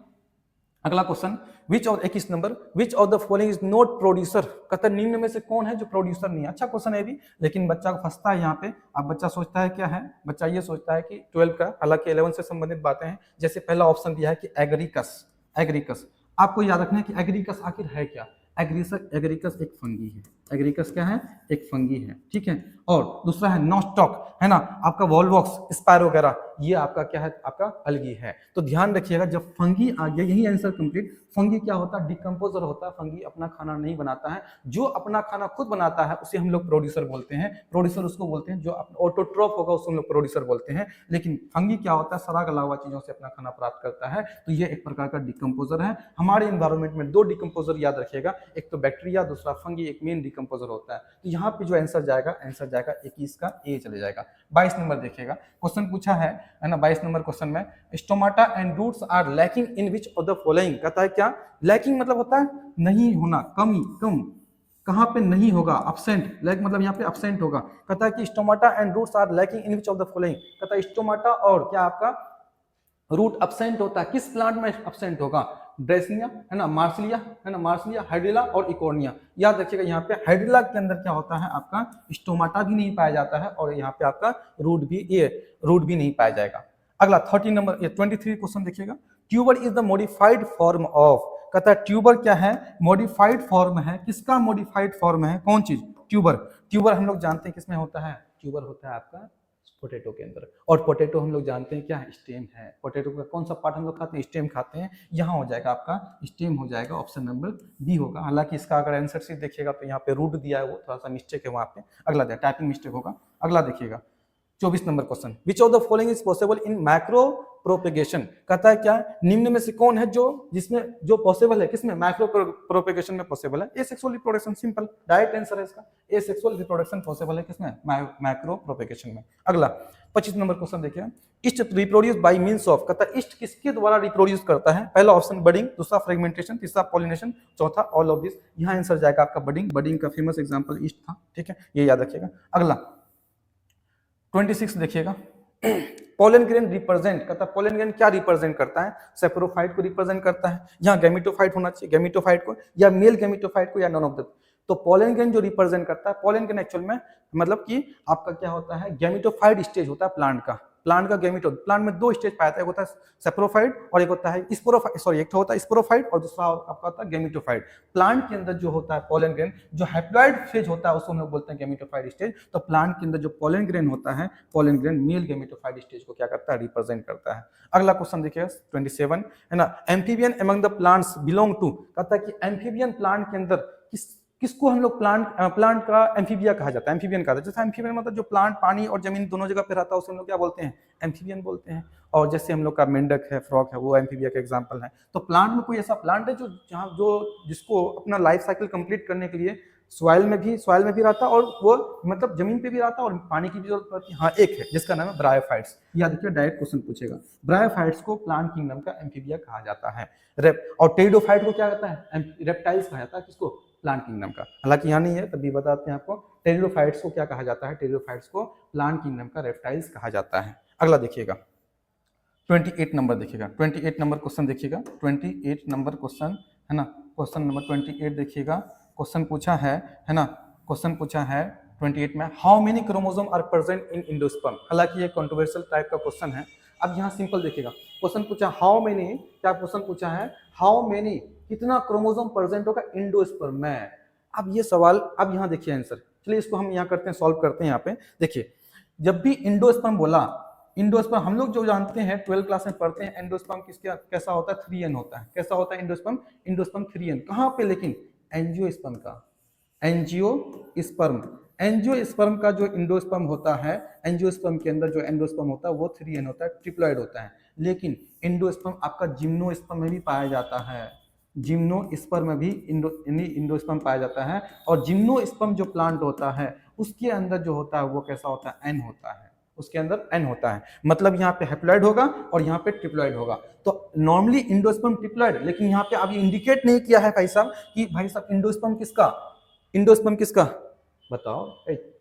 अगला question, which of 21 number, which of the following is not producer. कहता है निम्न में से कौन है जो प्रोड्यूसर नहीं है। अच्छा क्वेश्चन है भी, लेकिन बच्चा को फंसता है यहाँ पे। अब बच्चा सोचता है क्या है, बच्चा ये सोचता है कि 12 का, हालांकि 11 से संबंधित बातें हैं। जैसे पहला ऑप्शन दिया है कि एग्रीकस, एग्रीकस आपको याद रखना है कि एग्रीकस आखिर है क्या। एग्रीकस एक फंगी है, एग्रीकस क्या है, एक फंगी है। ठीक है, और दूसरा है नॉस्टॉक है ना, आपका वॉलवॉक्स, स्पायरोगेरा, ये आपका क्या है, आपका अलगी है। तो ध्यान रखिएगा, जब फंगी आ गया, यही आंसर कंप्लीट। फंगी क्या होता है, डिकम्पोजर होता है। फंगी अपना खाना नहीं बनाता है, जो अपना खाना खुद बनाता है उसे हम लोग प्रोड्यूसर बोलते हैं। प्रोड्यूसर उसको बोलते हैं जो ऑटोट्रॉफ होगा, उसको हम लोग प्रोड्यूसर बोलते हैं। लेकिन फंगी क्या होता है, सराग अलावा चीजों से अपना खाना प्राप्त करता है। तो ये एक प्रकार का डिकम्पोजर है। हमारे एनवायरमेंट में 2 डिकम्पोजर याद रखिएगा, एक तो बैक्टीरिया, दूसरा फंगी, एक मेन डिकम्पोजर होता है। तो यहाँ पे जो आंसर जाएगा, आंसर जाएगा 21 का ए चले जाएगा। 22 नंबर देखिएगा, क्वेश्चन पूछा है ना, 22 नंबर क्वेश्चन में, stomata and roots are lacking in which of the following. कहता है क्या, लैकिंग मतलब होता है नहीं होना, कमी, कम। कहाँ पे नहीं होगा, एब्सेंट, लैक मतलब यहाँ पे एब्सेंट होगा। कहता है कि stomata and roots are lacking in which of the following. कहता है स्टोमाटा और क्या आपका रूट एब्सेंट होता है, किस प्लांट में एब्सेंट होगा, ड्रेसिनिया है ना, मार्सिलिया है ना, मार्सिलिया, हाइड्रिला और इकोर्निया। याद रखिएगा, यहाँ पे हाइड्रिला के अंदर क्या होता है, आपका स्टोमाटा भी नहीं पाया जाता है, और यहाँ पे आपका रूट भी नहीं पाया जाएगा। अगला 30 नंबर, ये 23 क्वेश्चन देखिएगा, tuber is the modified form of. कहता है ट्यूबर क्या है, मॉडिफाइड फॉर्म है। किसका मॉडिफाइड फॉर्म है, कौन चीज, ट्यूबर। ट्यूबर हम लोग जानते हैं किसमें होता है, ट्यूबर होता है आपका पोटैटो के अंदर। और पोटैटो हम लोग जानते हैं क्या है, स्टेम है। पोटैटो का कौन सा पार्ट हम लोग खाते हैं, स्टेम खाते हैं। यहाँ हो जाएगा आपका स्टेम हो जाएगा, ऑप्शन नंबर बी होगा। हालांकि इसका अगर आंसर शीट देखिएगा तो यहाँ पे रूट दिया है, वो थोड़ा सा मिस्टेक है वहाँ पे, अगला दिया टाइपिंग मिस्टेक होगा। अगला देखिएगा 24 number question, which of the following is possible in macro propagation. कहता है क्या, निम्न में से कौन है जो जिसमें जो पॉसिबल है, किसमें, मैक्रो प्रोपेगेशन में पॉसिबल है। Asexual reproduction, simple direct answer है इसका, एसेक्सुअल रिप्रोडक्शन पॉसिबल है किसमें, मैक्रो प्रोपेगेशन में। अगला 25 नंबर क्वेश्चन देखिए, east reproduce by means of, कहता है ईस्ट किसके द्वारा रिप्रोड्यूस करता है? पहला ऑप्शन बडिंग, दूसरा फ्रेगमेंटेशन, तीसरा पॉलिनेशन, चौथा ऑल ऑफ दिस। यहाँ आंसर जाएगा आपका बडिंग। बडिंग का फेमस एग्जांपल ईस्ट था, ठीक है, ये याद रखिएगा। अगला 26 देखिएगा, पोलन ग्रेन रिप्रेजेंट, कहता है पोलन ग्रेन क्या रिप्रेजेंट करता है? सेप्रोफाइट को रिप्रेजेंट करता है। यहाँ गैमेटोफाइट होना चाहिए, गैमेटोफाइट को या मेल गैमेटोफाइट को या नॉन ऑफ द। तो पोलन ग्रेन जो रिप्रेजेंट करता है, पोलन ग्रेन एक्चुअल में मतलब कि आपका क्या होता है, गैमेटोफाइट स्टेज होता है प्लांट का। प्लांट का गैमेटो, प्लांट में दो स्टेज पाया जाता है, एक होता है सेप्रोफाइट और एक होता है स्पोरोफाइट, सॉरी एक होता है स्पोरोफाइट और दूसरा आपका होता है गैमेटोफाइट। प्लांट के अंदर जो होता है पोलन ग्रेन, जो हैप्लॉइड फेज होता है उसको हम लोग बोलते हैं गैमेटोफाइट स्टेज। तो प्लांट के अंदर जो पोलन ग्रेन होता है, pollen grain male gametophyte stage को क्या करता है, रिप्रेजेंट करता है। अगला क्वेश्चन देखिएगा 27 है ना, amphibian among the plants belong to, कहता है कि एम्फीबियन प्लांट के अंदर किसको हम लोग प्लांट का एम्फीबिया कहा जाता है, एम्फीबियन कहा जाता है। जैसे एम्फीबियन मतलब जो प्लांट पानी और जमीन दोनों जगह पे रहता है उसे हम लोग क्या बोलते हैं, एम्फीबियन बोलते हैं। और जैसे हम लोग का मेंढक है, फ्रॉक है, वो एम्फीबिया का एग्जांपल है। तो प्लांट में कोई ऐसा प्लांट है जो जहाँ जो जिसको अपना लाइफ साइकिल कंप्लीट करने के लिए सॉइल में भी रहता है और वो मतलब जमीन पे भी रहता है और पानी की भी जरूरत पड़ती है। हाँ एक है जिसका नाम है ब्रायोफाइट्स। याद रखिए डायरेक्ट क्वेश्चन पूछेगा। ब्रायोफाइट्स को प्लांट किंगडम का एम्फीबिया कहा जाता है। और टेरिडोफाइट को क्या कहता है, रेप्टाइल्स कहा जाता है। किसको, प्लांट किंगडम का। हालांकि यहाँ नहीं है तभी बताते हैं आपको। टेरिडोफाइट्स को क्या कहा जाता है, टेरिडोफाइट्स को प्लांट किंगडम का रेप्टाइल्स कहा जाता है। अगला देखिएगा 28 नंबर देखिएगा, 28 नंबर क्वेश्चन देखिएगा, 28 नंबर क्वेश्चन है ना, क्वेश्चन नंबर 28 देखिएगा। क्वेश्चन पूछा है ना, क्वेश्चन पूछा है 28 में, how many chromosome are present in endosperm. हालांकि ये कंट्रोवर्शियल टाइप का क्वेश्चन है। अब यहाँ सिंपल देखिएगा, क्वेश्चन पूछा हाउ मेनी, क्या क्वेश्चन पूछा है, हाउ मेनी, कितना क्रोमोसोम प्रेजेंट होगा एंडोस्पर्म में। अब ये सवाल, अब यहाँ देखिए आंसर, चलिए इसको हम यहाँ करते हैं, सॉल्व करते हैं। यहाँ पे देखिए, जब भी एंडोस्पर्म बोला, एंडोस्पर्म हम लोग जो जानते हैं 12 क्लास में पढ़ते हैं, एंडोस्पर्म किसका कैसा होता है, 3n होता है। कैसा होता है एंडोस्पर्म, एंडोस्पर्म 3n। कहाँ पे, लेकिन एंजियोस्पर्म का, एंजियोस्पर्म, एंजियोस्पर्म का जो एंडोस्पर्म होता है, एंजियोस्पर्म के अंदर जो एंडोस्पर्म होता है वो 3n होता है, ट्रिप्लॉइड होता है। लेकिन एंडोस्पर्म आपका जिम्नोस्पर्म में भी पाया जाता है, जिम्नोस्पर्म में भी एंडोस्पर्म पाया जाता है। और जिम्नोस्पर्म जो प्लांट होता है उसके अंदर जो होता है वो कैसा होता है, एन होता है, उसके अंदर एन होता है। मतलब यहाँ पे हैप्लॉइड होगा और यहाँ पे ट्रिप्लॉइड होगा। तो नॉर्मली इंडोस्पर्म ट्रिप्लॉइड, लेकिन यहाँ पे अभी इंडिकेट नहीं किया है भाई साहब कि भाई साहब इंडोस्पर्म किसका, इंडोस्पर्म किसका, बताओ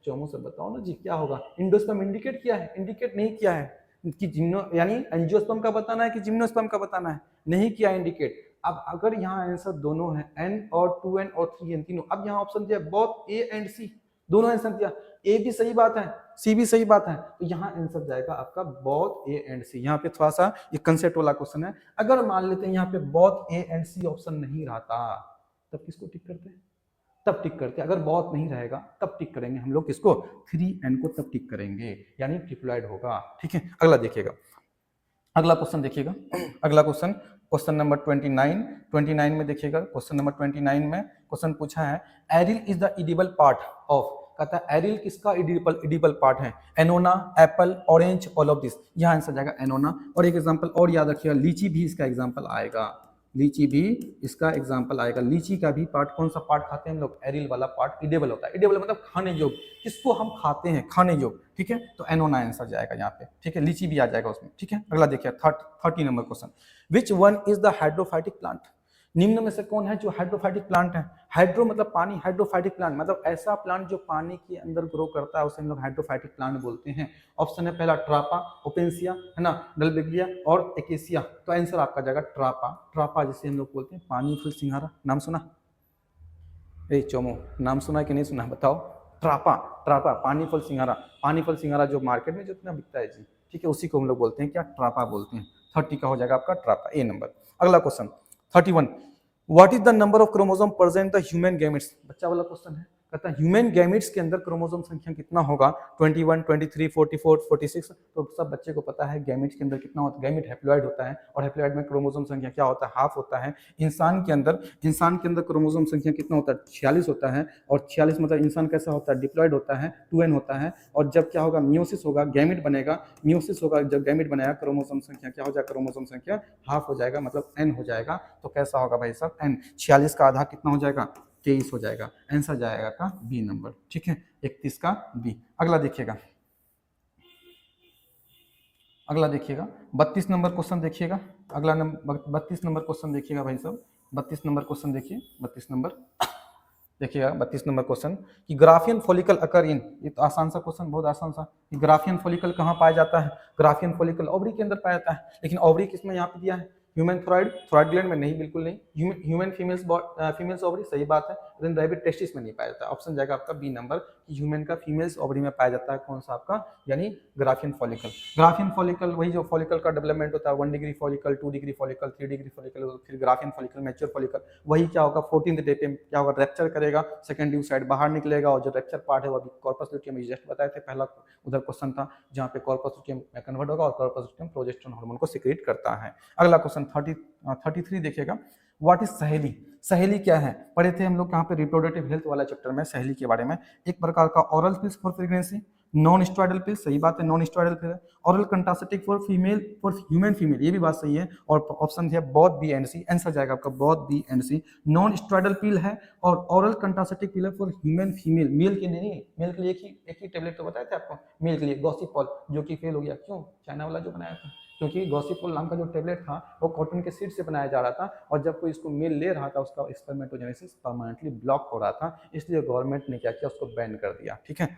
चौमो से बताओ ना जी क्या होगा। इंडोस्पर्म इंडिकेट किया है, इंडिकेट नहीं किया है कि जिम्नो यानी एंजियोस्पर्म का बताना है कि जिम्नोस्पर्म का बताना है, नहीं किया इंडिकेट। अब अगर यहाँ आंसर दोनों है, n और 2n और 3n तीनों, अब यहाँ ऑप्शन दिया बोथ a एंड c, दोनों आंसर दिया, ए भी सही बात है, सी भी सही बात है, तो यहाँ आंसर जाएगा आपका बोथ ए एंड सी। यहाँ पे थोड़ा सा ये कंसेप्ट वाला क्वेश्चन है। अगर मान लेते हैं यहाँ पे both A and C option नहीं रहता, तब किसको टिक करते हैं, तब टिक करते हैं। अगर बोथ नहीं रहेगा तब टिक करेंगे हम लोग किसको, 3n को तब टिक करेंगे, यानी ट्रिप्लॉइड होगा। ठीक है, अगला देखिएगा, अगला क्वेश्चन देखिएगा, अगला क्वेश्चन, क्वेश्चन नंबर 29 में देखिएगा। क्वेश्चन नंबर 29 में क्वेश्चन पूछा है, aryl is the edible part of, कहता है एरिल किसका एडिबल पार्ट है, Annona, Apple, orange, all of this. यहाँ आंसर जाएगा एनोना। और एक एग्जांपल और याद रखिएगा, लीची भी इसका एग्जांपल आएगा, लीची भी इसका एग्जांपल आएगा। लीची का भी पार्ट, कौन सा पार्ट खाते हैं हम लोग, एरिल वाला पार्ट एडिबल होता है। एडिबल मतलब खाने योग्य, किसको हम खाते हैं, खाने योग्य। ठीक है, तो एनोना आंसर जाएगा यहाँ पे। ठीक है, लीची भी आ जाएगा उसमें। ठीक है, अगला देखिए 30 number question, which one is the hydrophytic plant, निम्न में से कौन है जो हाइड्रोफाइटिक प्लांट है। हाइड्रो मतलब पानी, हाइड्रोफाइटिक प्लांट मतलब ऐसा प्लांट जो पानी के अंदर ग्रो करता है उसे हम लोग हाइड्रोफाइटिक प्लांट बोलते हैं। ऑप्शन है पहला ट्रापा, ओपेंसिया है ना, डलबेगिया और एकेसिया। तो आंसर आपका जाएगा ट्रापा। ट्रापा जिसे हम लोग बोलते हैं पानी फूल सिंघारा, नाम सुना, ए चोमो नाम सुना कि नहीं सुना बताओ। ट्रापा, ट्रापा पानी फल सिंघारा, पानी फल सिंघारा जो मार्केट में जितना बिकता है जी, ठीक है, उसी को हम लोग बोलते हैं क्या, ट्रापा बोलते हैं। 30 का हो जाएगा आपका ट्रापा, ए नंबर। अगला question 31, what is the number of chromosome present the human gametes. बच्चा वाला क्वेश्चन है, कहता है ह्यूमन गैमेट्स के अंदर क्रोमोसोम संख्या कितना होगा, 21, 23, 44, 46। तो सब बच्चे को पता है गैमेट्स के अंदर कितना होता है, गैमेट हैप्लॉइड होता है और हैप्लॉइड में क्रोमोसोम संख्या क्या होता है, हाफ होता है। इंसान के अंदर क्रोमोसोम संख्या कितना होता है, 46 होता है। और 46 मतलब इंसान कैसा होता है, डिप्लॉइड होता है, 2n होता है। और जब क्या होगा, मियोसिस होगा, गैमेट बनेगा, मियोसिस होगा, जब गैमेट बनाया क्रोमोसोम संख्या क्या हो जाएगा, क्रोमोसोम संख्या हाफ हो जाएगा, मतलब n हो जाएगा। तो कैसा होगा भाई साहब, n 46 का आधा कितना हो जाएगा, 23 हो जाएगा। आंसर जाएगा का बी नंबर। ठीक है, 31 का बी। अगला देखिएगा, अगला देखिएगा 32 नंबर क्वेश्चन देखिएगा। अगला नंबर 32 नंबर क्वेश्चन देखिएगा भाई साहब। 32 नंबर क्वेश्चन देखिए। 32 नंबर देखिएगा 32 नंबर क्वेश्चन कि ग्राफियन फॉलिकल अकर इन, ये तो आसान सा क्वेश्चन, बहुत आसान सा, कि ग्राफियन फॉलिकल कहाँ पाया जाता है? ग्राफियन फॉलिकल ओवरी के अंदर पाया जाता है, लेकिन ओवरी किसमें यहाँ पे दिया है? ह्यूमन थ्राइड, थ्राइड ग्लैंड में नहीं, बिल्कुल नहीं। ह्यूमन फीमेल्स ओवरी, सही बात है, लेकिन रैबिट टेस्टिस में नहीं पाया जाता। ऑप्शन जाएगा आपका बी नंबर, कि ह्यूमन का फीमेल्स ओवरी में पाया जाता है। कौन सा आपका? यानी ग्राफियन फॉलिकल। ग्राफियन फॉलिकल वही जो फॉलिकल का डेवलपमेंट होता है, 1 degree follicle, 2 degree follicle, 3 degree follicle, फिर ग्राफियन फॉलिकल, मैच्योर फॉलिकल। वही क्या होगा 14th डे पे क्या होगा? रैप्चर करेगा, सेकंड ड्यू साइड बाहर निकलेगा, और जो रैप्चर पार्ट है वो अभी कॉर्पस लुटियम जस्ट बताए थे, पहला उधर क्वेश्चन था, जहाँ पे कॉर्पस लुटियम में कन्वर्ट होगा और कॉर्पस लुटियम प्रोजेस्टेरोन हार्मोन को सीक्रेट करता है। अगला क्वेश्चन 33 देखिएगा। व्हाट इज सहेली? सहेली क्या है? पढ़े थे हम लोग कहाँ पे? रिप्रोडक्टिव हेल्थ वाला चैप्टर में सहेली के बारे में। एक प्रकार का oral pills for pregnancy, non steroidal pill, सही बात है, नॉन स्टेरॉइडल पिल है। Oral contraceptive for female, for human female, ये भी बात सही है, और ऑप्शन है both B and C, answer जाएगा आपका both B and C. Non steroidal pill है और ओरल कंट्रासेप्टिव पिल है फॉर ह्यूमन फीमेल, मेल के नहीं, मेल के लिए एक ही टेबलेट तो बताया था आपको, मेल के लिए गॉसिपॉल, जो कि फेल हो गया। क्यों? चाइना वाला जो बनाया था, क्योंकि गॉसिपॉल नाम का जो टेबलेट था वो कॉटन के सीड से बनाया जा रहा था, और जब कोई इसको मेल ले रहा था उसका स्पर्मेटोजेनेसिस परमानेंटली ब्लॉक हो रहा था, इसलिए गवर्नमेंट ने क्या किया, उसको बैन कर दिया। ठीक है,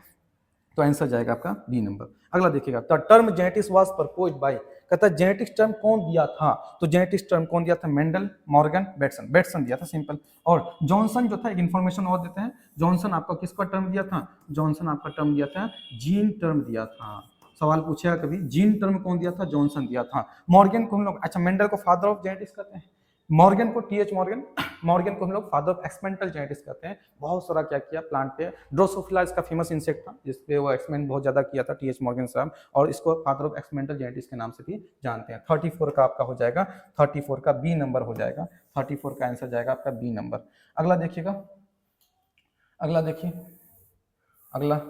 तो आंसर जाएगा आपका बी नंबर। अगला देखिएगा, the term genetics was proposed by, कहता है जेनेटिक्स टर्म कौन दिया था? तो जेनेटिक्स टर्म कौन दिया था? Mendel, Morgan, Bateson. बेटसन दिया था, सिंपल। और जॉनसन जो था, एक इन्फॉर्मेशन और देते हैं, जॉनसन आपका किसका टर्म दिया था? जॉनसन आपका टर्म दिया था, जीन टर्म दिया था। सवाल पूछेगा कभी, जीन टर्म कौन दिया था? जॉनसन दिया था। मॉर्गन को हम लोग, अच्छा, मेंडल को फादर ऑफ जेनेटिक्स कहते हैं, मॉर्गन को टीएच मॉर्गन, मॉर्गन को हम लोग फादर ऑफ एक्सपेरिमेंटल जेनेटिक्स कहते हैं। बहुत सारा क्या किया प्लांट पे, ड्रोसोफिला इसका फेमस इंसेक्ट था, जिसपे वो एक्सपेरिमेंट बहुत ज्यादा किया था टीएच मॉर्गन साहब, और इसको फादर ऑफ एक्सपेरिमेंटल जेनेटिक्स के नाम से भी जानते हैं। 34 का आपका हो जाएगा, 34 का बी नंबर हो जाएगा, 34 का आंसर जाएगा आपका बी नंबर। अगला देखिएगा, अगला देखिए, अगला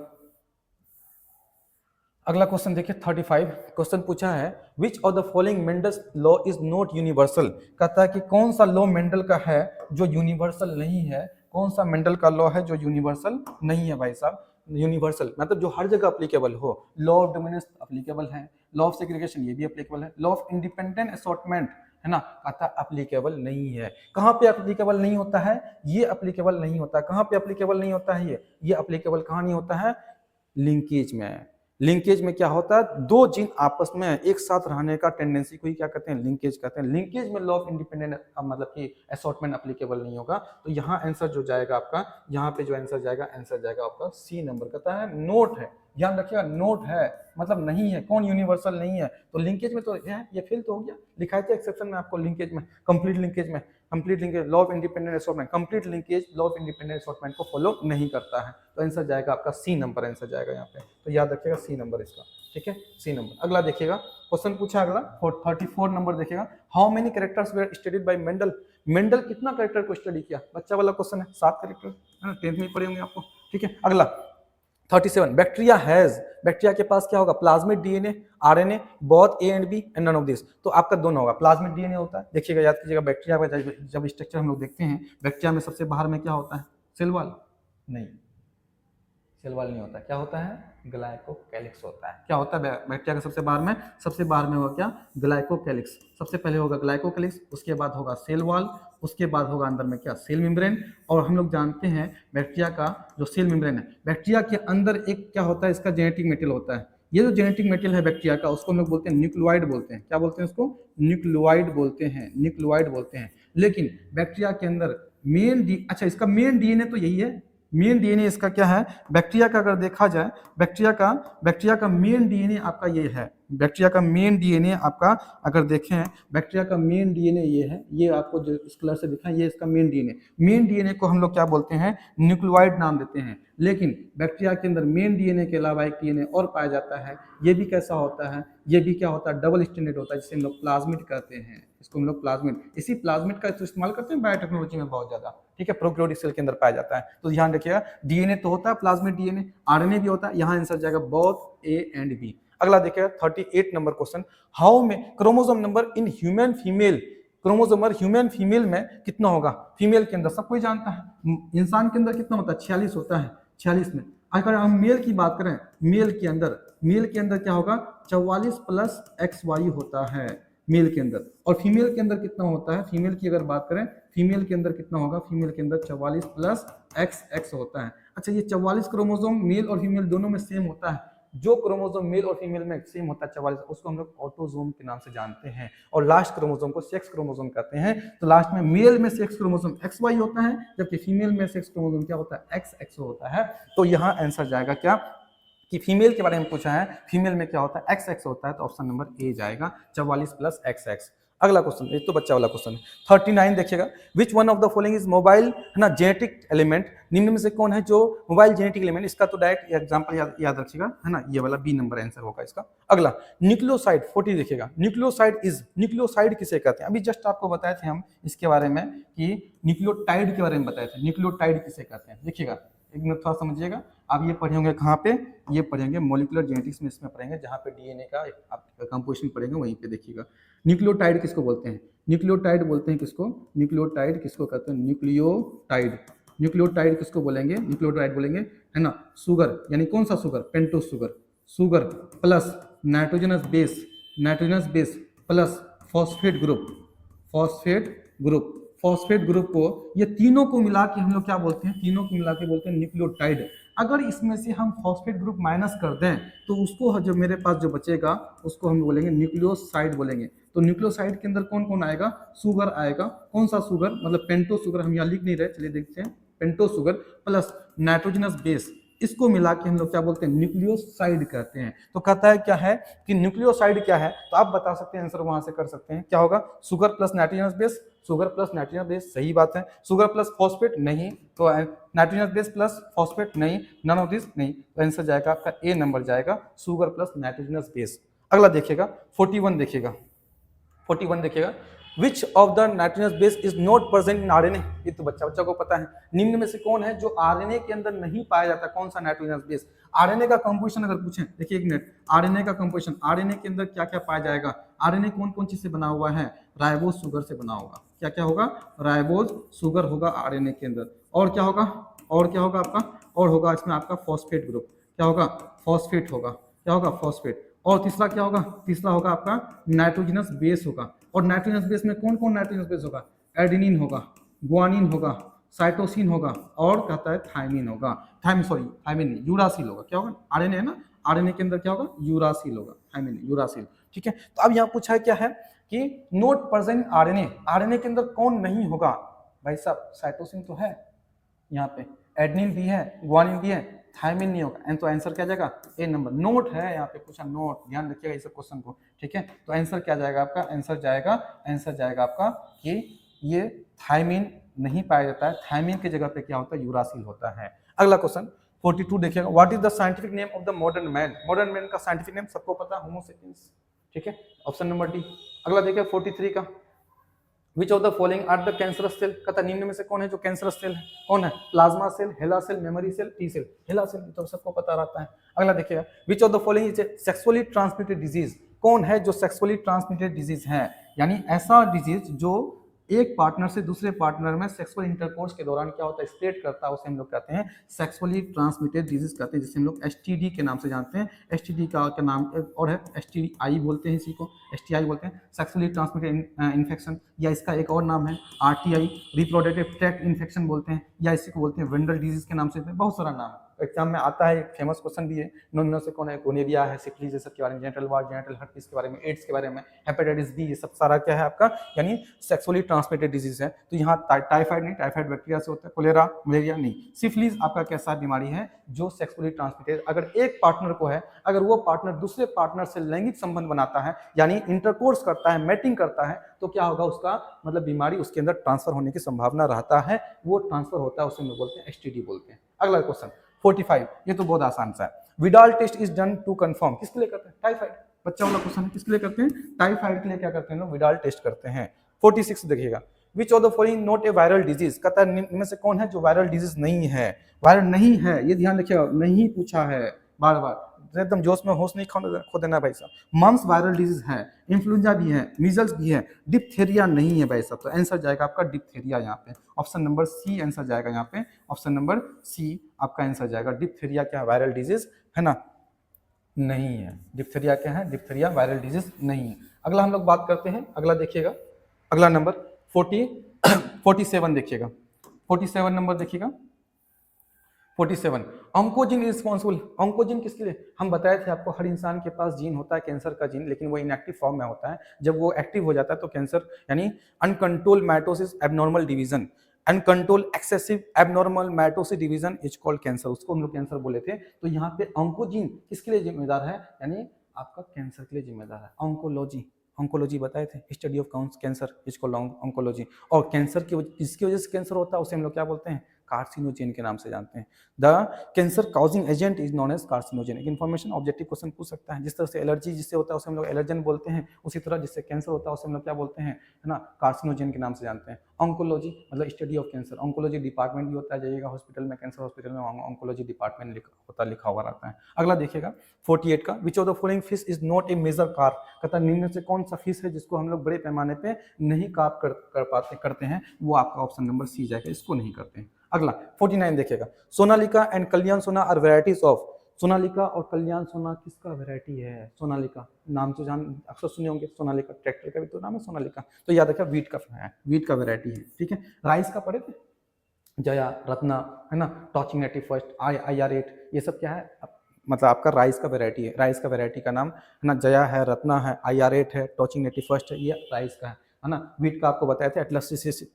अगला क्वेश्चन देखिए 35। क्वेश्चन पूछा है विच of the following Mendel's law is not universal, कहता है कि कौन सा लॉ मेंडल का है जो यूनिवर्सल नहीं है? कौन सा मेंडल का लॉ है जो यूनिवर्सल नहीं है भाई साहब? यूनिवर्सल मतलब जो हर जगह अप्लीकेबल हो। लॉ ऑफ डोमिनेंस अप्लीकेबल है, लॉ ऑफ सेग्रीगेशन ये भी अप्लीकेबल है, लॉ ऑफ इंडिपेंडेंट असॉर्टमेंट है ना, कहता अप्लीकेबल नहीं है। कहाँ पे अप्लीकेबल नहीं होता है? ये अप्लीकेबल नहीं होता। कहाँ पे अप्लीकेबल नहीं होता है? ये अप्लीकेबल कहाँ नहीं होता है? लिंकेज में। लिंकेज में क्या होता है? दो जीन आपस में एक साथ रहने का टेंडेंसी को ही क्या कहते हैं? लिंकेज कहते हैं। लिंकेज में लॉ ऑफ इंडिपेंडेंट मतलब कि असॉर्टमेंट अप्लीकेबल नहीं होगा। तो यहाँ आंसर जो जाएगा आपका, यहाँ पे जो आंसर जाएगा आपका सी नंबर। कहता है नोट है, ध्यान रखिएगा, नोट है मतलब नहीं है। कौन? यूनिवर्सल नहीं है। तो लिंकेज में तो है, ये फेल तो हो गया। लिखा है एक्सेप्शन में आपको, लिंकेज में, कंप्लीट लिंकेज में, complete linkage law of independent assortment, complete linkage law of independent assortment को फॉलो नहीं करता है। तो आंसर जाएगा आपका सी नंबर, आंसर जाएगा यहाँ पे। तो याद रखिएगा सी नंबर इसका, ठीक है, सी नंबर। अगला देखिएगा, क्वेश्चन पूछा अगला 34 नंबर देखिएगा, how many characters were studied by Mendel. Mendel कितना कैरेक्टर को स्टडी किया? बच्चा वाला क्वेश्चन है, 7 कैरेक्टर है ना, 10th में पढ़े होंगे आपको, ठीक है। अगला 37, बैक्टीरिया हैज, बैक्टीरिया के पास क्या होगा? Plasmid DNA, RNA, both A and B and none of this. तो आपका दोनों होगा। प्लाज्मिड डीएनए होता है, देखिएगा, याद कीजिएगा, बैक्टीरिया का जब स्ट्रक्चर हम लोग देखते हैं, बैक्टीरिया में सबसे बाहर में क्या होता है? सेल वॉल नहीं, सेल वॉल नहीं होता। क्या होता है? ग्लाइकोकैलिक्स होता है। क्या होता है बैक्टीरिया का सबसे बाहर में? सबसे बाहर में होगा क्या? ग्लाइकोकैलिक्स। सबसे पहले होगा ग्लाइकोकैलिक्स, उसके बाद होगा सेल वॉल, उसके बाद होगा अंदर में क्या? Cell membrane. और हम लोग जानते हैं बैक्टीरिया का जो सेल मेम्ब्रेन है, बैक्टीरिया के अंदर एक क्या होता है? इसका जेनेटिक मेटेरियल होता है। ये जो जेनेटिक मेटेरियल है बैक्टीरिया का, उसको हम लोग बोलते हैं न्यूक्लियोइड बोलते हैं। क्या बोलते हैं उसको? न्यूक्लियोइड बोलते हैं, न्यूक्लियोइड बोलते हैं। लेकिन बैक्टीरिया के अंदर अच्छा, इसका मेन डीएनए तो यही है। मेन डीएनए इसका क्या है? बैक्टीरिया का अगर देखा जाए, बैक्टीरिया का मेन डीएनए आपका ये है। बैक्टीरिया का मेन डीएनए आपका अगर देखें, बैक्टीरिया का मेन डीएनए ये है, ये आपको जो इस कलर से दिखा है, ये इसका मेन डीएनए। मेन डीएनए को हम लोग क्या बोलते हैं? न्यूक्लियोइड नाम देते हैं। लेकिन बैक्टीरिया के अंदर मेन डीएनए के अलावा एक डीएनए और पाया जाता है। ये भी कैसा होता है? ये भी क्या होता है? डबल स्टैंडर्ड होता है, जिसे हम लोग प्लाज्मिड कहते हैं। इसको हम लोग प्लाज्मिड, इसी प्लाज्मिड का इस्तेमाल करते हैं बायोटेक्नोलॉजी में बहुत ज्यादा, ठीक है। प्रोकैरियोटिक सेल के अंदर पाया जाता है। तो ध्यान रखिएगा, डीएनए तो होता है प्लाज्मिड डीएनए, आरएनए भी होता है। यहाँ आंसर जाएगा बोथ ए एंड बी। अगला देखिएगा 38 नंबर क्वेश्चन, हाउ में chromosome number in human female, chromosome number human female में कितना होगा? फीमेल के अंदर सब कोई जानता है, इंसान के अंदर कितना होता है? 46 होता है, 46 में।
अगर हम मेल की बात करें, मेल के अंदर क्या होगा, 44 प्लस एक्स वाई होता है मेल के अंदर। और फीमेल के अंदर कितना होता है, फीमेल की अगर बात करें, फीमेल के अंदर कितना होगा, फीमेल के अंदर 44 प्लस एक्स एक्स होता है। अच्छा, ये 44 क्रोमोसोम मेल और फीमेल दोनों में सेम होता है। जो क्रोमोसोम मेल और फीमेल में सेम होता है 44, उसको हम लोग ऑटोजोम के नाम से जानते हैं। और लास्ट क्रोमोसोम को सेक्स क्रोमोसोम कहते हैं। तो लास्ट में मेल में सेक्स क्रोमोसोम एक्स वाई होता है, जबकि फीमेल में सेक्स क्रोमोसोम क्या होता है, एक्स एक्स होता है। तो यहाँ आंसर जाएगा क्या, कि फीमेल के बारे में पूछा है, फीमेल में क्या होता है, एक्स एक्स होता है, तो ऑप्शन नंबर ए जाएगा 44 प्लस एक्स एक्स। अगला क्वेश्चन, ये तो बच्चा वाला क्वेश्चन है। 39 देखिएगा, which one of the following is mobile, है ना, जेनेटिक एलिमेंट, निम्न में से कौन है जो मोबाइल जेनेटिक एलिमेंट, इसका तो डायरेक्ट एग्जांपल याद रखिएगा, है ना, ये वाला बी नंबर आंसर होगा इसका। अगला न्यूक्लियोसाइड 40 देखिएगा, न्यूक्लियोसाइड किसे कहते हैं, अभी जस्ट आपको बताए थे हम इसके बारे में कि न्यूक्लियोटाइड के बारे में बताए थे, न्यूक्लियोटाइड किसे कहते हैं। देखिएगा एक मिनट थोड़ा समझिएगा, आप ये पढ़े होंगे कहाँ पे, ये पढ़ेंगे मॉलिक्यूलर जेनेटिक्स में, इसमें पढ़ेंगे जहाँ पे डीएनए का आप कंपोजिशन पढ़ेंगे वहीं पे देखिएगा। न्यूक्लियोटाइड किसको बोलते हैं, न्यूक्लियोटाइड बोलते हैं किसको, न्यूक्लियोटाइड किसको कहते हैं, न्यूक्लियोटाइड, न्यूक्लियोटाइड किसको बोलेंगे, न्यूक्लियोटाइड बोलेंगे, है ना, शुगर, यानी कौन सा sugar, pentose sugar, sugar plus nitrogenous base plus phosphate group, phosphate group को, ये तीनों को मिला के हम लोग क्या बोलते हैं, तीनों को मिला के बोलते हैं न्यूक्लियोटाइड। अगर इसमें से हम फॉस्फेट ग्रुप माइनस कर दें तो उसको जो मेरे पास जो बचेगा उसको हम बोलेंगे न्यूक्लियोसाइड बोलेंगे। तो न्यूक्लियोसाइड के अंदर कौन कौन आएगा, शुगर आएगा, कौन सा शुगर, मतलब पेंटो शुगर, हम यहाँ लिख नहीं रहे, चलिए देखते हैं, पेंटो शुगर प्लस नाइट्रोजनस बेस, इसको मिला के हम लोग क्या बोलते हैं, न्यूक्लियोसाइड कहते हैं। तो कहता है क्या है कि न्यूक्लियोसाइड क्या है, तो आप बता सकते हैं, आंसर वहां से कर सकते हैं, क्या होगा, sugar plus nitrogenous base, sugar plus nitrogenous base, सही बात है। शुगर प्लस फॉस्फेट नहीं, तो नाइट्रोजनस बेस प्लस फॉस्फेट नहीं, नन ऑफ दिस नहीं, तो आंसर जाएगा आपका ए नंबर जाएगा, शुगर प्लस नाइट्रोजनस बेस। अगला देखिएगा 41 देखिएगा, 41 देखिएगा, which of the nitrogenous base is not present in RNA, ये तो बच्चा को पता है, निम्न में से कौन है जो आरएनए के अंदर नहीं पाया जाता, कौन सा नाइट्रोजनस बेस। आरएनए का कंपोजिशन अगर पूछें, देखिए एक मिनट, आरएनए का कंपोजिशन, आरएनए के अंदर क्या क्या पाया जाएगा, आरएनए कौन कौन चीज से बना हुआ है, राइबोज शुगर से बना होगा, क्या क्या होगा, राइबोज शुगर होगा आरएनए के अंदर। और क्या होगा, और क्या होगा आपका, और होगा इसमें आपका फॉस्फेट ग्रुप, क्या होगा, फॉस्फेट होगा, क्या होगा, फॉस्फेट। और तीसरा क्या होगा, तीसरा होगा आपका नाइट्रोजनस बेस होगा। और नाइट्रोजनस बेस में कौन कौन नाइट्रोजनस बेस होगा, एडेनिन होगा, गुआनिन होगा, साइटोसिन होगा, और कहता है थायमिन होगा, थायमिन नहीं, यूरासिल होगा, क्या होगा, आरएनए है ना, आरएनए के अंदर क्या होगा, यूरासिल होगा, थायमिन यूरासिल, ठीक है। तो अब यहाँ पूछा है क्या है कि नोट प्रेजेंट आरएनए, आरएनए के अंदर कौन नहीं होगा, भाई साहब साइटोसिन तो है यहाँ पे, एडेनिन भी है, गुआनिन भी है, थायमिन नहीं होगा, तो आंसर क्या जाएगा, ए नंबर, नोट है यहाँ पे पूछा, नोट, ध्यान रखिएगा इस क्वेश्चन को, ठीक है। तो आंसर क्या जाएगा आपका, आंसर जाएगा आपका कि ये थायमिन नहीं पाया जाता है, थायमिन की जगह पे क्या होता है, यूरासिल होता है। अगला क्वेश्चन 42 देखिएगा, what is the scientific name of the modern man, modern man का साइंटिफिक नेम सबको पता है, होमो सेपियंस, ठीक है, ऑप्शन नंबर डी। अगला देखिए 43 का, which of the following are the cancerous cell, कहता निम्न में से कौन है जो कैंसरस सेल है, कौन है, plasma cell, HeLa cell, memory cell, T cell, HeLa cell तो सबको पता रहता है। अगला देखिएगा, which of the following is sexually transmitted disease, कौन है जो सेक्सुअली ट्रांसमिटेड डिजीज है, यानी ऐसा डिजीज जो एक पार्टनर से दूसरे पार्टनर में सेक्सुअल इंटरकोर्स के दौरान क्या होता है, स्प्रेड करता है, उसे हम लोग कहते हैं सेक्सुअली ट्रांसमिटेड डिजीज कहते हैं, जिसे हम लोग एसटीडी के नाम से जानते हैं। एसटीडी का नाम और है, एसटीआई बोलते हैं, इसी को एसटीआई बोलते हैं, सेक्सुअली ट्रांसमिटेड इन्फेक्शन, या इसका एक और नाम है आरटीआई, रिप्रोडक्टिव ट्रैक्ट इन्फेक्शन बोलते हैं, या इसी को बोलते हैं वेंडर डिजीज के नाम से, बहुत सारा नाम है, एग्जाम में आता है, एक फेमस क्वेश्चन भी है, नॉन से कौन है, गोनेरिया है, सिफिलिस, ये सब के बारे में, जेनिटल वार्ड, जेनिटल हर्पिस के बारे में, एड्स के बारे में, हेपेटाइटिस बी, ये सब सारा क्या है आपका, यानी सेक्सुअली ट्रांसमिटेड डिजीज है। तो यहाँ टाइफाइड नहीं, टाइफाइड बैक्टीरिया से होता है, कोलेरा मलेरिया नहीं, सिफिलिस आपका कैसा बीमारी है जो सेक्सुअली ट्रांसमिटेड, अगर एक पार्टनर को है, अगर वो पार्टनर दूसरे पार्टनर से लैंगिक संबंध बनाता है, यानी इंटरकोर्स करता है, मैटिंग करता है, तो क्या होगा, उसका मतलब बीमारी उसके अंदर ट्रांसफर होने की संभावना रहता है, वो ट्रांसफर होता है, उसे हम बोलते हैं एसटीडी बोलते हैं। अगला क्वेश्चन 45, ये तो बहुत आसान सा है, Widal test is done to confirm, किसके लिए करते हैं, टाइफाइड, बच्चा वाला क्वेश्चन है, किसके लिए करते हैं, टाइफाइड के लिए क्या करते हैं लोग, विडाल टेस्ट करते हैं। 46 देखिएगा, which of the following not a viral disease, कहता है इनमें से कौन है जो वायरल डिजीज नहीं है, वायरल नहीं है, ये ध्यान रखिएगा, नहीं पूछा है बार बार, एकदम जोश में होश नहीं खो देना भाई साहब। मम्स वायरल डिजीज है, इन्फ्लुएंजा भी है, मीजल्स भी है, डिप्थेरिया नहीं है भाई साहब। तो आंसर जाएगा आपका डिप्थेरिया यहाँ पे, ऑप्शन नंबर सी आंसर जाएगा यहाँ पे, ऑप्शन नंबर सी आपका आंसर जाएगा। डिप्थेरिया क्या वायरल डिजीज है ना, नहीं है। डिप्थेरिया क्या है, डिप्थेरिया वायरल डिजीज नहीं है। अगला हम लोग बात करते हैं, अगला देखिएगा, अगला नंबर 47 देखिएगा, 47 नंबर देखिएगा। 47 ऑन्कोजीन रिस्पॉन्सिबल। ऑन्कोजीन किसके लिए, हम बताए थे आपको हर इंसान के पास जीन होता है कैंसर का जीन, लेकिन वो इनएक्टिव फॉर्म में होता है। जब वो एक्टिव हो जाता है तो कैंसर यानी uncontrol mitosis abnormal division, uncontrol excessive abnormal mitosis division is called cancer, उसको हम लोग कैंसर बोले थे। तो यहाँ पे ऑन्कोजीन किसके लिए जिम्मेदार है, यानी आपका कैंसर के लिए जिम्मेदार है। ऑन्कोलॉजी, ऑन्कोलॉजी बताए थे, study of cancer is called oncology. और कैंसर की किसकी वजह से कैंसर होता है उसे हम लोग क्या बोलते हैं, कार्सिनोजेन के नाम से जानते हैं। The cancer causing agent is known as carcinogen. एक इन्फॉर्मेशन ऑब्जेक्टिव क्वेश्चन पूछ सकता है, जिस तरह से एलर्जी जिससे होता है उसे हम लोग एलर्जन बोलते हैं, उसी तरह जिससे कैंसर होता है उसे हम लोग क्या बोलते हैं, है ना, कार्सिनोजेन के नाम से जानते हैं। ऑन्कोलॉजी मतलब study of cancer, oncology department भी होता है, जाइएगा हॉस्पिटल में, कैंसर हॉस्पिटल में ऑन्कोलॉजी डिपार्टमेंट होता लिखा हुआ रहता है। अगला देखिएगा 48 का, which of the following fish is not a major carp. कहता निम्न से कौन सा फिश है जिसको हम लोग बड़े पैमाने पे नहीं कार्प करते हैं, वो आपका ऑप्शन नंबर सी जाएगा, इसको नहीं करते हैं। अगला 49 देखिएगा, सोनालिका एंड कल्याण सोना आर वेराइटीज ऑफ। सोनालिका और कल्याण सोना किसका वेराइटी है, सोनालिका नाम तो जान अक्सर सुने होंगे, सोनालिका ट्रैक्टर का भी तो नाम है सोनालिका। तो याद रखिए वीट का है, वीट का वेराइटी है, ठीक है। राइस का पढ़े थे, जया, रत्ना, है ना, टॉचिंग 81, IR8, ये सब क्या है, मतलब आपका राइस का वेराइटी है। राइस का वेराइटी का नाम है ना, जया है, रत्ना है, IR8 है, टॉचिंग 81 है, ये राइस का है ना। वीट का आपको बताया था एटलस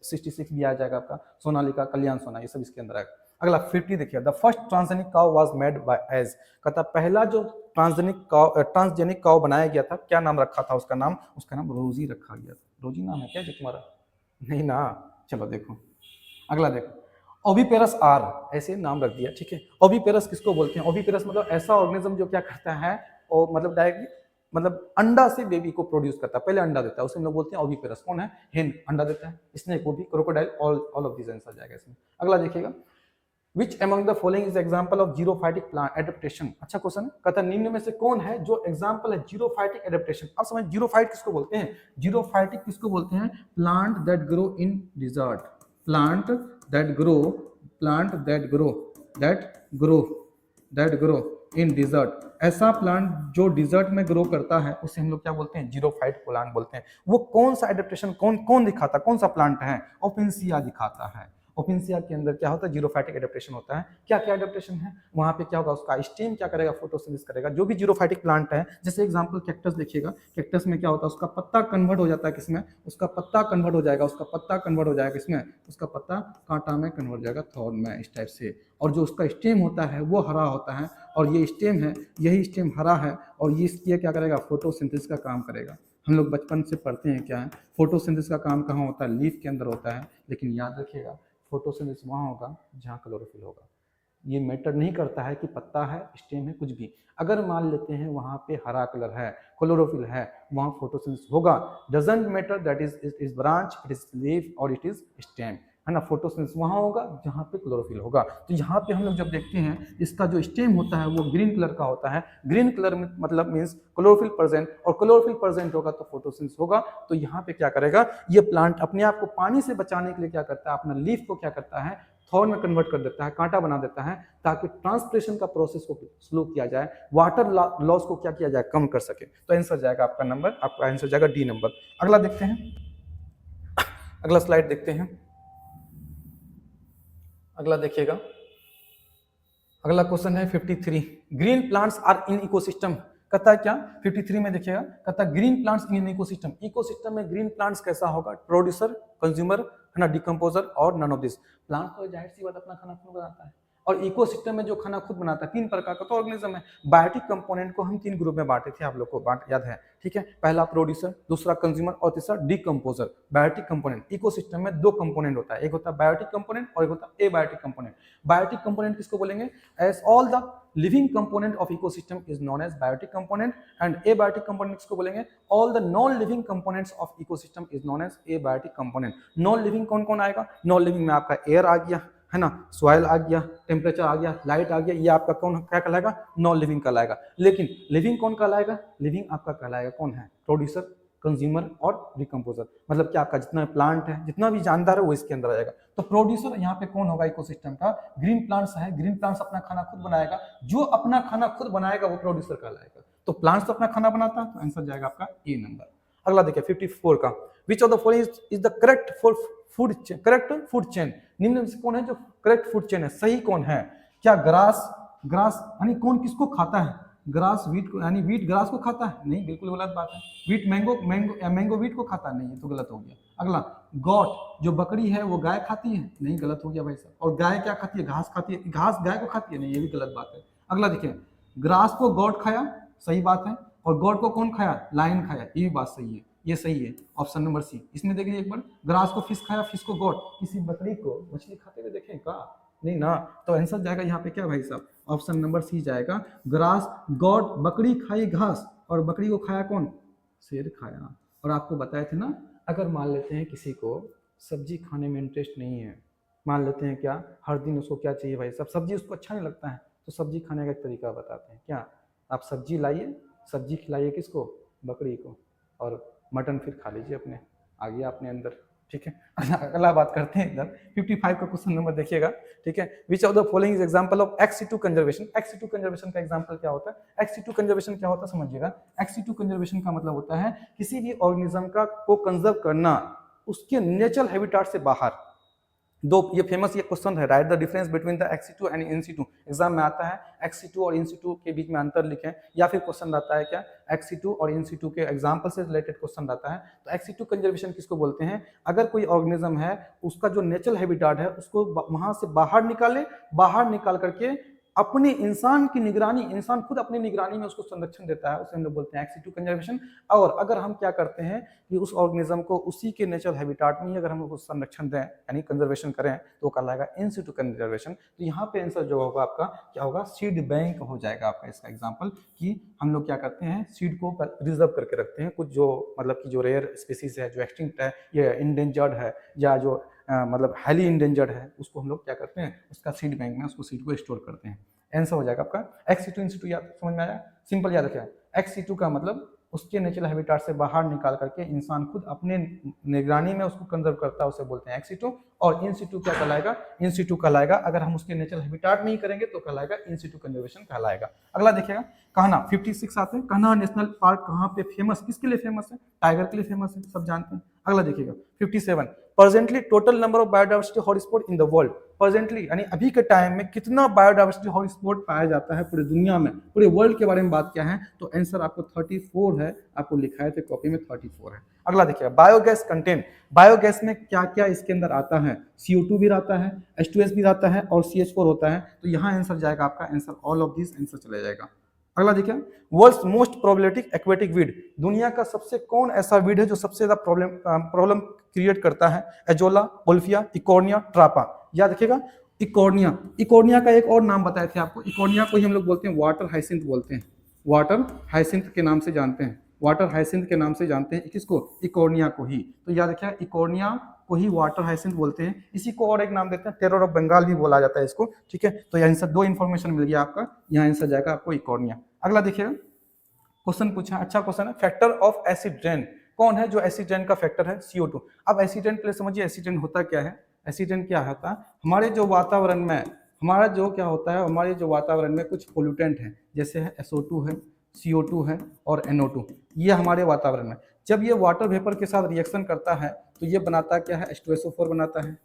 66 भी आ जाएगा आपका, सोनालिका, कल्याण सोना, ये सब इसके अंदर आएगा। अगला 50 देखिए, the first transgenic cow was made by as. कहता पहला जो ट्रांसजेनिक काउ बनाया गया था, क्या नाम रखा था उसका नाम रोजी रखा गया था। रोजी नाम है क्या जी तुम्हारा, नहीं ना, चलो देखो अगला देखो, ओविपेरस आर, ऐसे नाम रख दिया, ठीक है। ओविपेरस किसको बोलते हैं, ओविपेरस मतलब ऐसा ऑर्गेनिज्म जो क्या करता है, और मतलब डायरेक्टली मतलब अंडा से बेबी को प्रोड्यूस करता है, पहले अंडा देता है, उसे हम लोग बोलते हैं ओविपेरस। कौन है, हेन अंडा देता है, स्नेक वो भी, crocodile, all of this answer जाएगा इसमें। अगला देखिएगा, Which among the following is example of xerophytic plant adaptation. अच्छा क्वेश्चन है, कहता निम्न में से कौन है जो एग्जांपल है जीरोफाइटिक एडेप्टेशन। अब समझ जीरोफाइट किसको बोलते हैं, जीरोफाइटिक किसको बोलते हैं, plant that grow in desert, plant that grow, plant that grow, that grow in desert. ऐसा प्लांट जो डिजर्ट में ग्रो करता है उसे हम लोग क्या बोलते हैं, जीरोफाइट प्लांट बोलते हैं। वो कौन सा एडेप्टेशन कौन दिखाता, कौन सा प्लांट है, ओपिनसिया दिखाता है। ओपिनसिया के अंदर क्या होता है, जीरोफाइटिक एडेप्टेशन होता है। क्या क्या एडेप्टेशन है वहां पे, क्या होगा, उसका स्टेम क्या करेगा, फोटोसिंथेसिस करेगा। जो भी जीरोफाइटिक प्लांट है, जैसे एग्जांपल कैक्टस देखिएगा, कैक्टस में क्या होता है, उसका पत्ता कन्वर्ट हो जाता है किसमें, उसका पत्ता कन्वर्ट हो जाएगा, उसका पत्ता कन्वर्ट हो जाएगा किसमें, उसका पत्ता कांटा में कन्वर्ट हो जाएगा, थॉर्न में, इस टाइप से। और जो उसका स्टेम होता है वो हरा होता है, और ये स्टेम है, यही स्टेम हरा है, और ये इसकी क्या करेगा, फोटोसिंथेसिस का काम करेगा। हम लोग बचपन से पढ़ते हैं क्या है, फोटोसिंथेसिस का काम कहाँ होता है, लीफ के अंदर होता है। लेकिन याद रखिएगा फोटोसिंथेसिस वहाँ होगा जहाँ क्लोरोफिल होगा। ये मैटर नहीं करता है कि पत्ता है, स्टेम है, कुछ भी। अगर मान लेते हैं वहाँ पे हरा कलर है, क्लोरोफिल है, वहाँ फोटोसिंथेसिस होगा। Doesn't matter that is branch, it is leaf और इट इज स्टेम, है ना। फोटोसिंथेसिस वहाँ होगा जहाँ पे क्लोरोफिल होगा। तो यहाँ पे हम लोग जब देखते हैं इसका जो स्टेम होता है वो ग्रीन कलर का होता है। ग्रीन कलर में मतलब मीन्स क्लोरोफिल प्रेजेंट, और क्लोरोफिल प्रेजेंट होगा तो फोटोसिंथेसिस होगा। तो यहाँ पे क्या करेगा, ये प्लांट अपने आप को पानी से बचाने के लिए क्या करता है, अपना लीफ को क्या करता है, थॉर्न में कन्वर्ट कर देता है, कांटा बना देता है, ताकि ट्रांसपिरेशन का प्रोसेस को स्लो किया जाए, वाटर लॉस को क्या किया जाए, कम कर सके। तो आंसर जाएगा आपका नंबर, आपका आंसर जाएगा डी नंबर। अगला देखते हैं, अगला स्लाइड देखते हैं, अगला देखिएगा, अगला क्वेश्चन है 53, green plants are in ecosystem. कहता है क्या, 53 में देखिएगा, कहता है green plants in ecosystem. Ecosystem में ग्रीन प्लांट्स कैसा होगा, प्रोड्यूसर, कंज्यूमर, है ना, डिकम्पोजर और नन ऑफ दिस। प्लांट तो जाहिर सी बात अपना खाना खुद बनाता है, और इकोसिस्टम में जो खाना खुद बनाता है 3 प्रकार का तो ऑर्गेनिज्म है। बायोटिक कंपोनेंट को हम 3 ग्रुप में बांटे थे, आप लोग को याद है, ठीक है। पहला प्रोड्यूसर, दूसरा कंज्यूमर और तीसरा डिकम्पोजर। बायोटिक कंपोनेंट, इकोसिस्टम में 2 कंपोनेंट होता है, एक होता है बायोटिक कंपोनेंट और एक होता है एबायोटिक कंपोनेंट। बायोटिक कंपोनेंट किसको बोलेंगे, as all the living component of ecosystem is known as biotic component, and abiotic component किसको बोलेंगे, all the non living components of ecosystem is known as abiotic component. Non living कौन कौन आएगा, non living में आपका air आ गया, है ना, सॉइल आ गया, टेम्परेचर आ गया, लाइट आ गया, ये आपका कौन क्या कहलाएगा, नॉन लिविंग कहलाएगा। लेकिन लिविंग कौन कहलाएगा, लिविंग आपका कहलाएगा कौन है, प्रोड्यूसर, कंज्यूमर और डिकम्पोजर। मतलब कि आपका जितना प्लांट है, जितना भी जानदार है वो इसके अंदर आ जाएगा। तो प्रोड्यूसर यहाँ पे कौन होगा इकोसिस्टम का, ग्रीन प्लांट्स है, ग्रीन प्लांट्स अपना खाना खुद बनाएगा, जो अपना खाना खुद बनाएगा वो प्रोड्यूसर कहलाएगा। तो प्लांट्स अपना खाना बनाता है, तो आंसर जाएगा आपका ए नंबर। अगला देखिए 54 का, which of the following is the correct for food food chain, निम्न में से कौन है जो करेक्ट फूड चेन है, सही कौन है। क्या ग्रास, ग्रास यानी कौन किसको खाता है, ग्रास वीट को, यानी वीट ग्रास को खाता है, नहीं, बिल्कुल गलत बात है। वीट मैंगो, मैंगो वीट को खाता है, नहीं, ये तो गलत हो गया। अगला, गॉट जो बकरी है वो गाय खाती है, नहीं, गलत हो गया भाई साहब। और गाय क्या खाती है, घास खाती है, घास गाय को खाती है, नहीं, ये भी गलत बात है। अगला देखिए, ग्रास को गॉट खाया, सही बात है, और गॉड को कौन खाया, लायन खाया, ये भी बात सही है, ये सही है, ऑप्शन नंबर सी। इसमें देख लीजिए एक बार, ग्रास को फिश खाया, फिश को गॉड, किसी बकरी को मछली खाते हुए देखें का, नहीं ना, तो आंसर जाएगा यहाँ पे क्या भाई साहब, ऑप्शन नंबर सी जाएगा, ग्रास गॉड, बकरी खाई घास, और बकरी को खाया कौन, शेर खाया। और आपको बताए थे ना, अगर मान लेते हैं किसी को सब्जी खाने में इंटरेस्ट नहीं है, मान लेते हैं क्या, हर दिन उसको क्या चाहिए भाई साहब, सब्जी उसको अच्छा नहीं लगता है, तो सब्जी खाने का एक तरीका बताते हैं, क्या, आप सब्जी लाइए, सब्जी खिलाइए किसको, बकरी को, और मटन फिर खा लीजिए अपने, आ गया अपने अंदर, ठीक है। अगला बात करते हैं इधर 55 का क्वेश्चन नंबर देखिएगा, ठीक है। विच of the following is example of एक्स-सिटू conservation, एक्स-सिटू conservation का एग्जांपल क्या होता है, एक्स-सिटू कंजर्वेशन क्या होता है समझिएगा। एक्स-सिटू कंजर्वेशन का मतलब होता है किसी भी ऑर्गेनिज्म का को कंजर्व करना उसके नेचुरल हैबिटेट से बाहर। दो ये फेमस ये क्वेश्चन है, write the difference between the ex situ and in situ, exam में आता है, एक्स-सिटू और इन-सिटू के बीच में अंतर लिखें, या फिर क्वेश्चन आता है क्या, एक्स-सिटू और इन-सिटू के एग्जांपल से रिलेटेड क्वेश्चन आता है। तो एक्स-सिटू कंजर्वेशन किसको बोलते हैं, अगर कोई ऑर्गेनिज्म है उसका जो नेचुरल हैबिटेट है उसको वहां से बाहर निकाले, बाहर निकाल करके अपने इंसान की निगरानी, इंसान खुद अपनी निगरानी में उसको संरक्षण देता है, उसे हम लोग बोलते हैं एक्स-सिटू कंजर्वेशन। और अगर हम क्या करते हैं कि उस ऑर्गेनिज्म को उसी के नेचुरल हैबिटेट में अगर हम उसको संरक्षण दें, यानी कंजर्वेशन करें, तो कहलाएगा इन-सिटू कंजर्वेशन। तो यहाँ पे आंसर जो होगा आपका क्या होगा, सीड बैंक हो जाएगा आपका इसका एग्जाम्पल, कि हम लोग क्या करते हैं, सीड को रिजर्व करके रखते हैं, कुछ जो मतलब कि जो रेयर स्पीसीज है, जो एक्सटिंक्ट है, ये इंडेंजर्ड है, या जो मतलब हाईली इंडेंजर्ड है, उसको हम लोग क्या करते हैं, उसका सीड बैंक में उसको सीड को स्टोर करते हैं। आंसर हो जाएगा आपका एक्स-सिटू इन-सिटू, याद समझ में आया, सिंपल याद रखिए। एक्स-सिटू का मतलब उसके नेचुरल हैबिटेट से बाहर निकाल करके इंसान खुद अपने निगरानी में उसको कंजर्व करता है, उसे बोलते हैं एक्स-सिटू। और इन-सिटू क्या कहलाएगा, इन-सिटू कहलाएगा अगर हम उसके नेचुरल हैबिटेट में ही करेंगे तो कहलाएगा इन-सिटू कंजर्वेशन कहलाएगा। अगला देखिएगा, कहना 56 आते हैं, कहना नेशनल पार्क कहाँ पे फेमस, किसके लिए फेमस है, टाइगर के लिए फेमस है, सब जानते हैं। अगला देखिएगा 57, presently total number of biodiversity hotspot in the world, presently यानी अभी के टाइम में कितना बायोडाइवर्सिटी हॉटस्पॉट पाया जाता है पूरी दुनिया में, पूरे वर्ल्ड के बारे में बात क्या है, तो आंसर आपको 34 है, आपको लिखा है थे कॉपी में 34 है। अगला देखिए, बायोगैस कंटेंट, बायोगैस में क्या क्या इसके अंदर आता है, CO2 भी आता है, H2S भी आता है, और CH4 होता है। तो यहाँ आंसर जाएगा आपका answer, all of this answer चला जाएगा। अगला देखिए, वर्ल्ड्स मोस्ट प्रोबेबिलिटिक एक्वेटिक वीड, दुनिया का सबसे कौन ऐसा वीड है जो सबसे ज्यादा प्रॉब्लम क्रिएट करता है, एजोला, ओल्फिया, इकोर्निया, ट्रापा। याद रखिएगा, इकोर्निया, इकोर्निया का एक और नाम बताए थे आपको, इकोर्निया को ही हम लोग बोलते हैं वाटर हाइसिंथ बोलते हैं, वाटर हाइसिंथ के नाम से जानते हैं, वाटर हाइसिंथ के नाम से जानते हैं किसको, इकोर्निया को ही। तो याद रखिए, इकोर्निया को ही वाटर हाइसिंथ बोलते हैं। इसी को और एक नाम देते हैं, टेरर ऑफ बंगाल भी बोला जाता है इसको, ठीक है। तो यहाँ आंसर दो इन्फॉर्मेशन मिल गया आपका, यहाँ आंसर जाएगा आपको इकोर्निया। अगला देखिएगा, क्वेश्चन पूछा, अच्छा क्वेश्चन है, फैक्टर ऑफ एसिड रेन, कौन है जो एसिड रेन का फैक्टर है, CO2। अब एसिड रेन पहले समझिए, एसिड रेन होता क्या है, एसिड रेन क्या होता है, हमारे जो वातावरण में, हमारा जो क्या होता है, हमारे जो वातावरण में कुछ पोल्यूटेंट है, जैसे है SO2 है, CO2 है और NO2, ये हमारे वातावरण में, जब ये वाटर वेपर के साथ रिएक्शन करता है तो ये बनाता क्या है, H2SO4 बनाता है।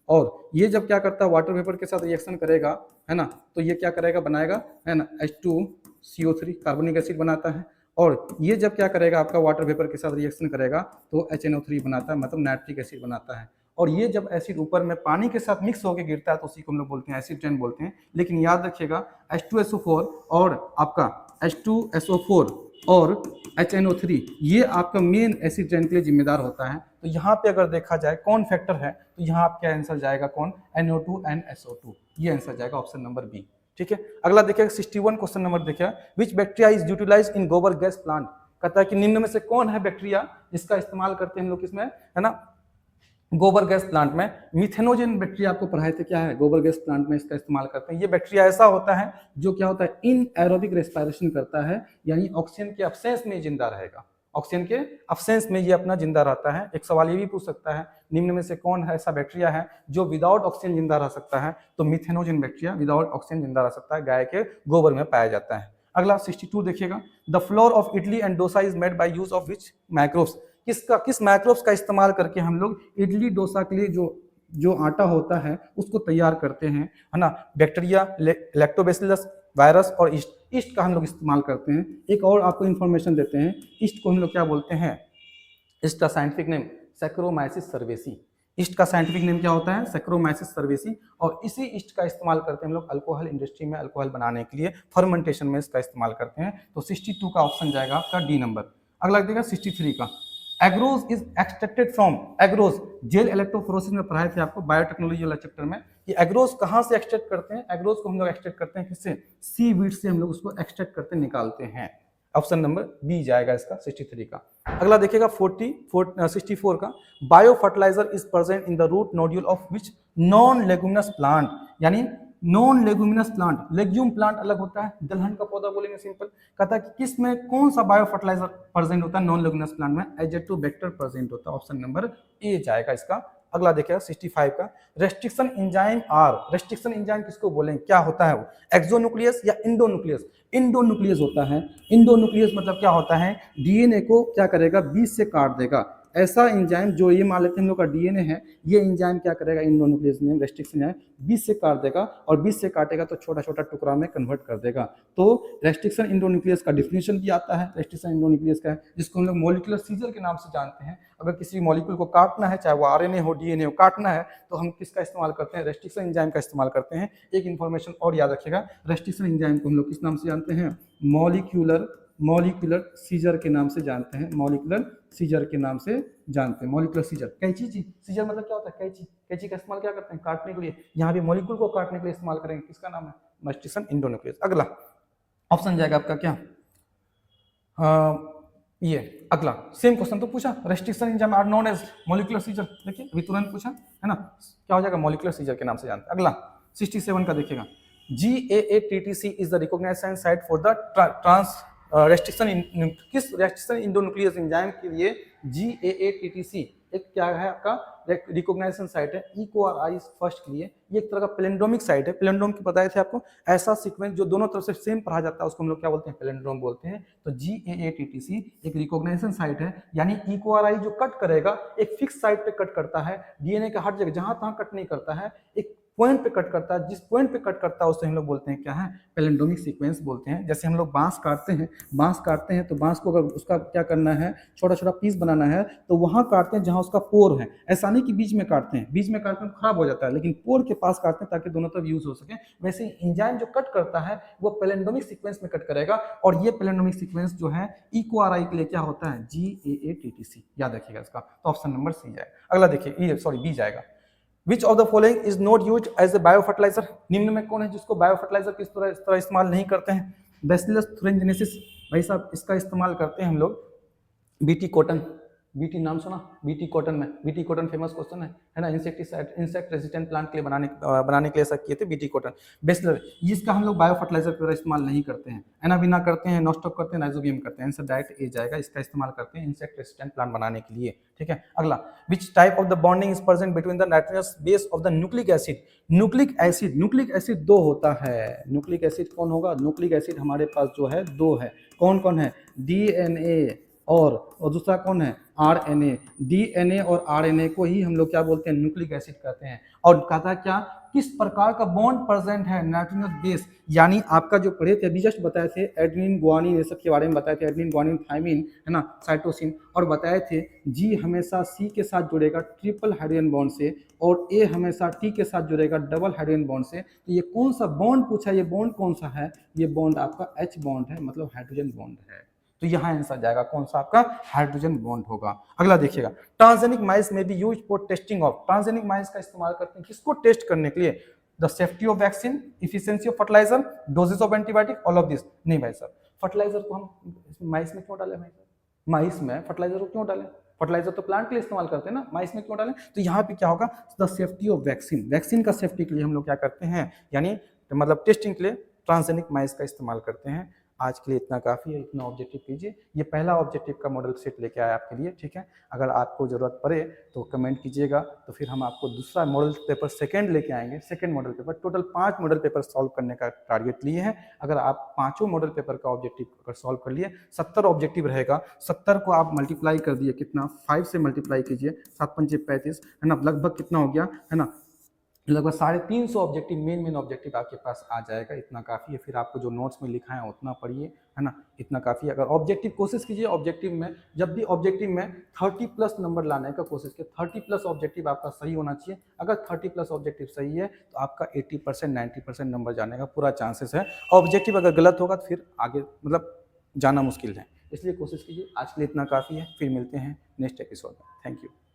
और ये जब क्या करता है, वाटर वेपर के साथ रिएक्शन करेगा, है ना, तो ये क्या करेगा, बनाएगा, है ना, H2CO3 कार्बोनिक एसिड बनाता है। और ये जब क्या करेगा, आपका वाटर वेपर के साथ रिएक्शन करेगा तो HNO3 बनाता है, मतलब नाइट्रिक एसिड बनाता है। और ये जब एसिड ऊपर में पानी के साथ मिक्स होकर गिरता है तो उसी को हम लोग बोलते हैं एसिड रेन बोलते हैं। लेकिन याद रखिएगा, H2SO4 और आपका H2SO4 और HNO3 ये आपका मेन एसिड रेन के लिए जिम्मेदार होता है। तो यहाँ पे अगर देखा जाए कौन फैक्टर है, तो यहाँ आपका आंसर जाएगा कौन, NO2 एंड SO2, ये आंसर जाएगा ऑप्शन नंबर बी, ठीक है। अगला देखिए 61 क्वेश्चन नंबर देखिए, विच बैक्टीरिया इज यूटिलाइज इन गोबर गैस प्लांट, कहता है कि निम्न में से कौन है बैक्टीरिया जिसका इस्तेमाल करते हैं हम लोग इसमें, है ना, गोबर गैस प्लांट में मिथेनोजन बैक्टीरिया आपको पढ़ाए थे, क्या है, गोबर गैस प्लांट में इसका इस्तेमाल करते हैं। ये बैक्टीरिया ऐसा होता है जो क्या होता है, इन एरोबिक रेस्पिरेशन करता है, यानी ऑक्सीजन के अब्सेंस में जिंदा रहेगा, ऑक्सीजन के अब्सेंस में ये अपना जिंदा रहता है। एक सवाल ये भी पूछ सकता है, निम्न में से कौन है ऐसा बैक्टीरिया है जो विदाउट ऑक्सीजन जिंदा रह सकता है, तो मिथेनोजन बैक्टीरिया विदाउट ऑक्सीजन जिंदा रह सकता है, गाय के गोबर में पाया जाता है। अगला 62 देखिएगा, the floor of idli and dosa is made by use of which microbes, किस माइक्रोब्स का इस्तेमाल करके हम लोग इडली डोसा के लिए जो आटा होता है उसको तैयार करते हैं, है ना, बैक्टीरिया, लैक्टोबैसिलस, वायरस और ईस्ट का हम लोग इस्तेमाल करते हैं। एक और आपको इंफॉर्मेशन देते हैं, ईस्ट को हम लोग क्या बोलते हैं, ईस्ट का साइंटिफिक नेम सैक्रोमाइसिस सर्वेसी, ईस्ट का साइंटिफिक नेम क्या होता है, सैक्रोमाइसिस सर्वेसी, और इसी ईस्ट का इस्तेमाल करते हैं हम लोग अल्कोहल इंडस्ट्री में अल्कोहल बनाने के लिए, फर्मेंटेशन में इसका इस्तेमाल करते हैं। तो 62 का ऑप्शन जाएगा आपका डी नंबर। अगला देखिएगा 63 का, एग्रोज is extracted from, एग्रोज gel electrophoresis में पढ़ाए थे आपको बायोटेक्नोलॉजी वाला चैप्टर में, कि एग्रोज कहाँ से एक्सट्रैक्ट करते हैं, एग्रोज को हम लोग एक्सट्रैक्ट करते हैं किससे, सी वीड से हम लोग उसको एक्सट्रैक्ट करते निकालते हैं। ऑप्शन नंबर बी जाएगा इसका 63 का। अगला देखिएगा 64 का, bio fertiliser is present in the root nodule of which non leguminous plant, यानी non leguminous plant, legume plant अलग होता है, दलहन का पौधा बोलेंगे सिंपल, कहता है कि किस में कौन सा बायो फर्टिलाइजर प्रेजेंट होता है नॉन लेगुमिनस प्लांट में, एजेटोबैक्टर प्रेजेंट होता है, ऑप्शन नंबर ए जाएगा इसका। अगला देखिएगा 65 का, restriction enzyme are, restriction enzyme किसको बोलेंगे, क्या होता है वो, एक्सोन्यूक्लियस या इंडोन्यूक्लियस, इंडोन्यूक्लियस होता है। इंडोन्यूक्लियस मतलब क्या होता है, डीएनए को क्या करेगा, बीच से काट देगा, ऐसा एंजाइम जो ये मान लेते हैं हम लोग का डीएनए है, ये एंजाइम क्या करेगा, इंडोन्यूक्लियस में रेस्ट्रिक्शन है, बीच से काट देगा, और बीच से काटेगा तो छोटा छोटा टुकड़ा में कन्वर्ट कर देगा। तो रेस्ट्रिक्शन इंडोन्यूक्लियस का डिफिनेशन भी आता है, रेस्ट्रिक्शन इंडोन्यूक्लियस का है, जिसको हम लोग मॉलिक्यूलर सीजर के नाम से जानते हैं। अगर किसी मॉलिक्यूल को काटना है, चाहे वो आरएनए हो, डीएनए हो, काटना है तो हम किसका इस्तेमाल करते हैं, रेस्ट्रिक्शन एंजाइम का इस्तेमाल करते हैं। एक इन्फॉर्मेशन और याद रखिएगा, रेस्ट्रिक्शन एंजाइम को हम लोग किस नाम से जानते हैं, मॉलिक्यूलर सीजर के नाम से जानते हैं, मॉलिक्यूलर सीजर के नाम से जानते हैं, मॉलिक्यूलर सीजर, कैंची जी, सीजर मतलब क्या होता है, कैंची, कैंची का इस्तेमाल क्या करते हैं, काटने के लिए, यहाँ भी मॉलिक्यूल को काटने के लिए इस्तेमाल करेंगे, किसका नाम है, रेस्ट्रिक्शन इंडोन्यूक्लियस। अगला ऑप्शन जाएगा आपका क्या, ये अगला सेम क्वेश्चन तो पूछा, restriction enzyme are known as molecular scissor, देखिए अभी तुरंत पूछा है ना, क्या हो जाएगा, मॉलिक्यूलर सीजर के नाम से जानते हैं। अगला 67 का देखिएगा, GAATTC is the recognised site for the trans restriction, किस रेस्ट्रिक्शन इंडोन्यूक्लियस एंजाइम के लिए GAATTC एक क्या है आपका रिकॉग्नाइजेशन साइट है, EcoRI फर्स्ट के लिए, ये एक तरह का प्लेंड्रोमिक साइट है, प्लेंड्रोम की बताए थे आपको, ऐसा सीक्वेंस जो दोनों तरफ से सेम पढ़ा जाता है उसको हम लोग क्या बोलते हैं, प्लेंड्रोम बोलते हैं। तो GAATTC एक रिकॉग्नाइजेशन साइट है, यानी EcoRI जो कट करेगा एक फिक्स साइट पे कट करता है, डीएनए का हर जगह जहां तहां कट नहीं करता है, एक पॉइंट पे कट करता है, जिस पॉइंट पे कट करता है उसे हम लोग बोलते हैं क्या है, पैलिंड्रोमिक सीक्वेंस बोलते हैं। जैसे हम लोग बांस काटते हैं तो बांस को अगर उसका क्या करना है, छोटा छोटा पीस बनाना है तो वहां काटते हैं जहां उसका पोर है, ऐसा नहीं कि बीच में काटते हैं, बीच में काटते हैं खराब हो जाता है, लेकिन पोर के पास काटते हैं ताकि दोनों तरफ यूज हो सके। वैसे एंजाइम जो कट करता है वो पैलिंड्रोमिक सीक्वेंस में कट करेगा, और ये पैलिंड्रोमिक सीक्वेंस जो है EcoRI के लिए क्या होता है, GAATTC, याद रखिएगा इसका, तो ऑप्शन नंबर सी जाएगा। अगला देखिए, बी जाएगा, Which of the following is not used as a biofertilizer? निम्न में कौन है जिसको बायोफर्टिलाइजर किस तरह इस्तेमाल नहीं करते हैं, बैसिलस thuringiensis, भाई साहब इसका इस्तेमाल करते हैं हम लोग, बीटी कॉटन, बीटी नाम सुना, बीटी कॉटन में, बीटी कॉटन फेमस क्वेश्चन है ना, इंसेक्टिसाइड, इंसेक्ट रेजिस्टेंट प्लांट के लिए बनाने के लिए ऐसा किए थे बीटी कॉटन, बेसिलर, इसका हम लोग बायोफर्टिलाइजर की तरह इस्तेमाल नहीं करते हैं, एनाबिना करते हैं, नॉस्टॉप करते हैं, नाइजोबियम करते हैं, आंसर डायरेक्ट ए जाएगा, इसका इस्तेमाल करते हैं इंसेक्ट रेजिस्टेंट प्लांट बनाने के लिए, ठीक है। अगला, which type of the bonding is present between the nitrogenous base of the nucleic acid, nucleic acid दो होता है, न्यूक्लिक एसिड कौन होगा, न्यूक्लिक एसिड हमारे पास जो है दो है, कौन कौन है, DNA और दूसरा कौन है, RNA, DNA और RNA को ही हम लोग क्या बोलते हैं, न्यूक्लिक एसिड कहते हैं। और कहता क्या, किस प्रकार का बॉन्ड प्रेजेंट है नाइट्रोजनस बेस, यानी आपका जो पढ़े थे अभी जस्ट बताए थे, एडेनिन ग्वानिन ये सब के बारे में बताए थे, एडेनिन ग्वानिन थाइमिन है ना, साइटोसिन, और बताए थे G हमेशा C के साथ जुड़ेगा ट्रिपल हाइड्रोजन बॉन्ड से, और A हमेशा T के साथ जुड़ेगा डबल हाइड्रोजन बॉन्ड से। तो ये कौन सा बॉन्ड पूछा, ये बॉन्ड कौन सा है, ये बॉन्ड आपका H बॉन्ड है, मतलब हाइड्रोजन बॉन्ड है। तो यहाँ आंसर जाएगा कौन सा आपका, हाइड्रोजन बॉन्ड होगा। अगला देखिएगा, ट्रांसजेनिक माइस में be used for testing of, transgenic mice का इस्तेमाल करते हैं किसको टेस्ट करने के लिए, the safety of vaccine, efficiency of fertiliser, doses of antibiotic, all of this. नहीं भाई साहब, फर्टिलाइजर को हम माइस में क्यों डालें भाई साहब, माइस में फर्टिलाइजर को क्यों डालें, फर्टिलाइजर तो प्लांट के लिए इस्तेमाल करते हैं ना, माइस में क्यों डालें? तो यहाँ पे क्या होगा, the safety of vaccine, vaccine का सेफ्टी के लिए हम लोग क्या करते हैं, यानी मतलब टेस्टिंग के लिए ट्रांसजेनिक माइस का इस्तेमाल करते हैं। आज के लिए इतना काफ़ी है, इतना ऑब्जेक्टिव कीजिए। ये पहला ऑब्जेक्टिव का मॉडल सेट लेके आया आपके लिए, ठीक है। अगर आपको ज़रूरत पड़े तो कमेंट कीजिएगा, तो फिर हम आपको दूसरा मॉडल पेपर सेकंड लेके आएंगे, second model paper. Total 5 model paper solve करने का टारगेट लिए हैं। अगर आप पाँचों मॉडल पेपर का ऑब्जेक्टिव अगर सॉल्व कर लिए, 70 ऑब्जेक्टिव रहेगा, 70 को आप मल्टीप्लाई कर दिए, कितना, 5 से मल्टीप्लाई कीजिए, 7 पंचे 35, है ना, लगभग कितना हो गया, है ना, लगभग 350 ऑब्जेक्टिव, मेन ऑब्जेक्टिव आपके पास आ जाएगा। इतना काफ़ी है। फिर आपको जो नोट्स में लिखा है उतना पढ़िए, है ना, इतना काफ़ी है। अगर ऑब्जेक्टिव कोशिश कीजिए, ऑब्जेक्टिव में जब भी ऑब्जेक्टिव में 30 प्लस नंबर लाने का कोशिश कीजिए। 30 प्लस ऑब्जेक्टिव आपका सही होना चाहिए। अगर 30 प्लस ऑब्जेक्टिव सही है तो आपका 80% 90% नंबर जाने का पूरा चांसेस है। ऑब्जेक्टिव अगर गलत होगा तो फिर आगे मतलब जाना मुश्किल है, इसलिए कोशिश कीजिए। आज के लिए इतना काफ़ी है, फिर मिलते हैं नेक्स्ट एपिसोड में। Thank you.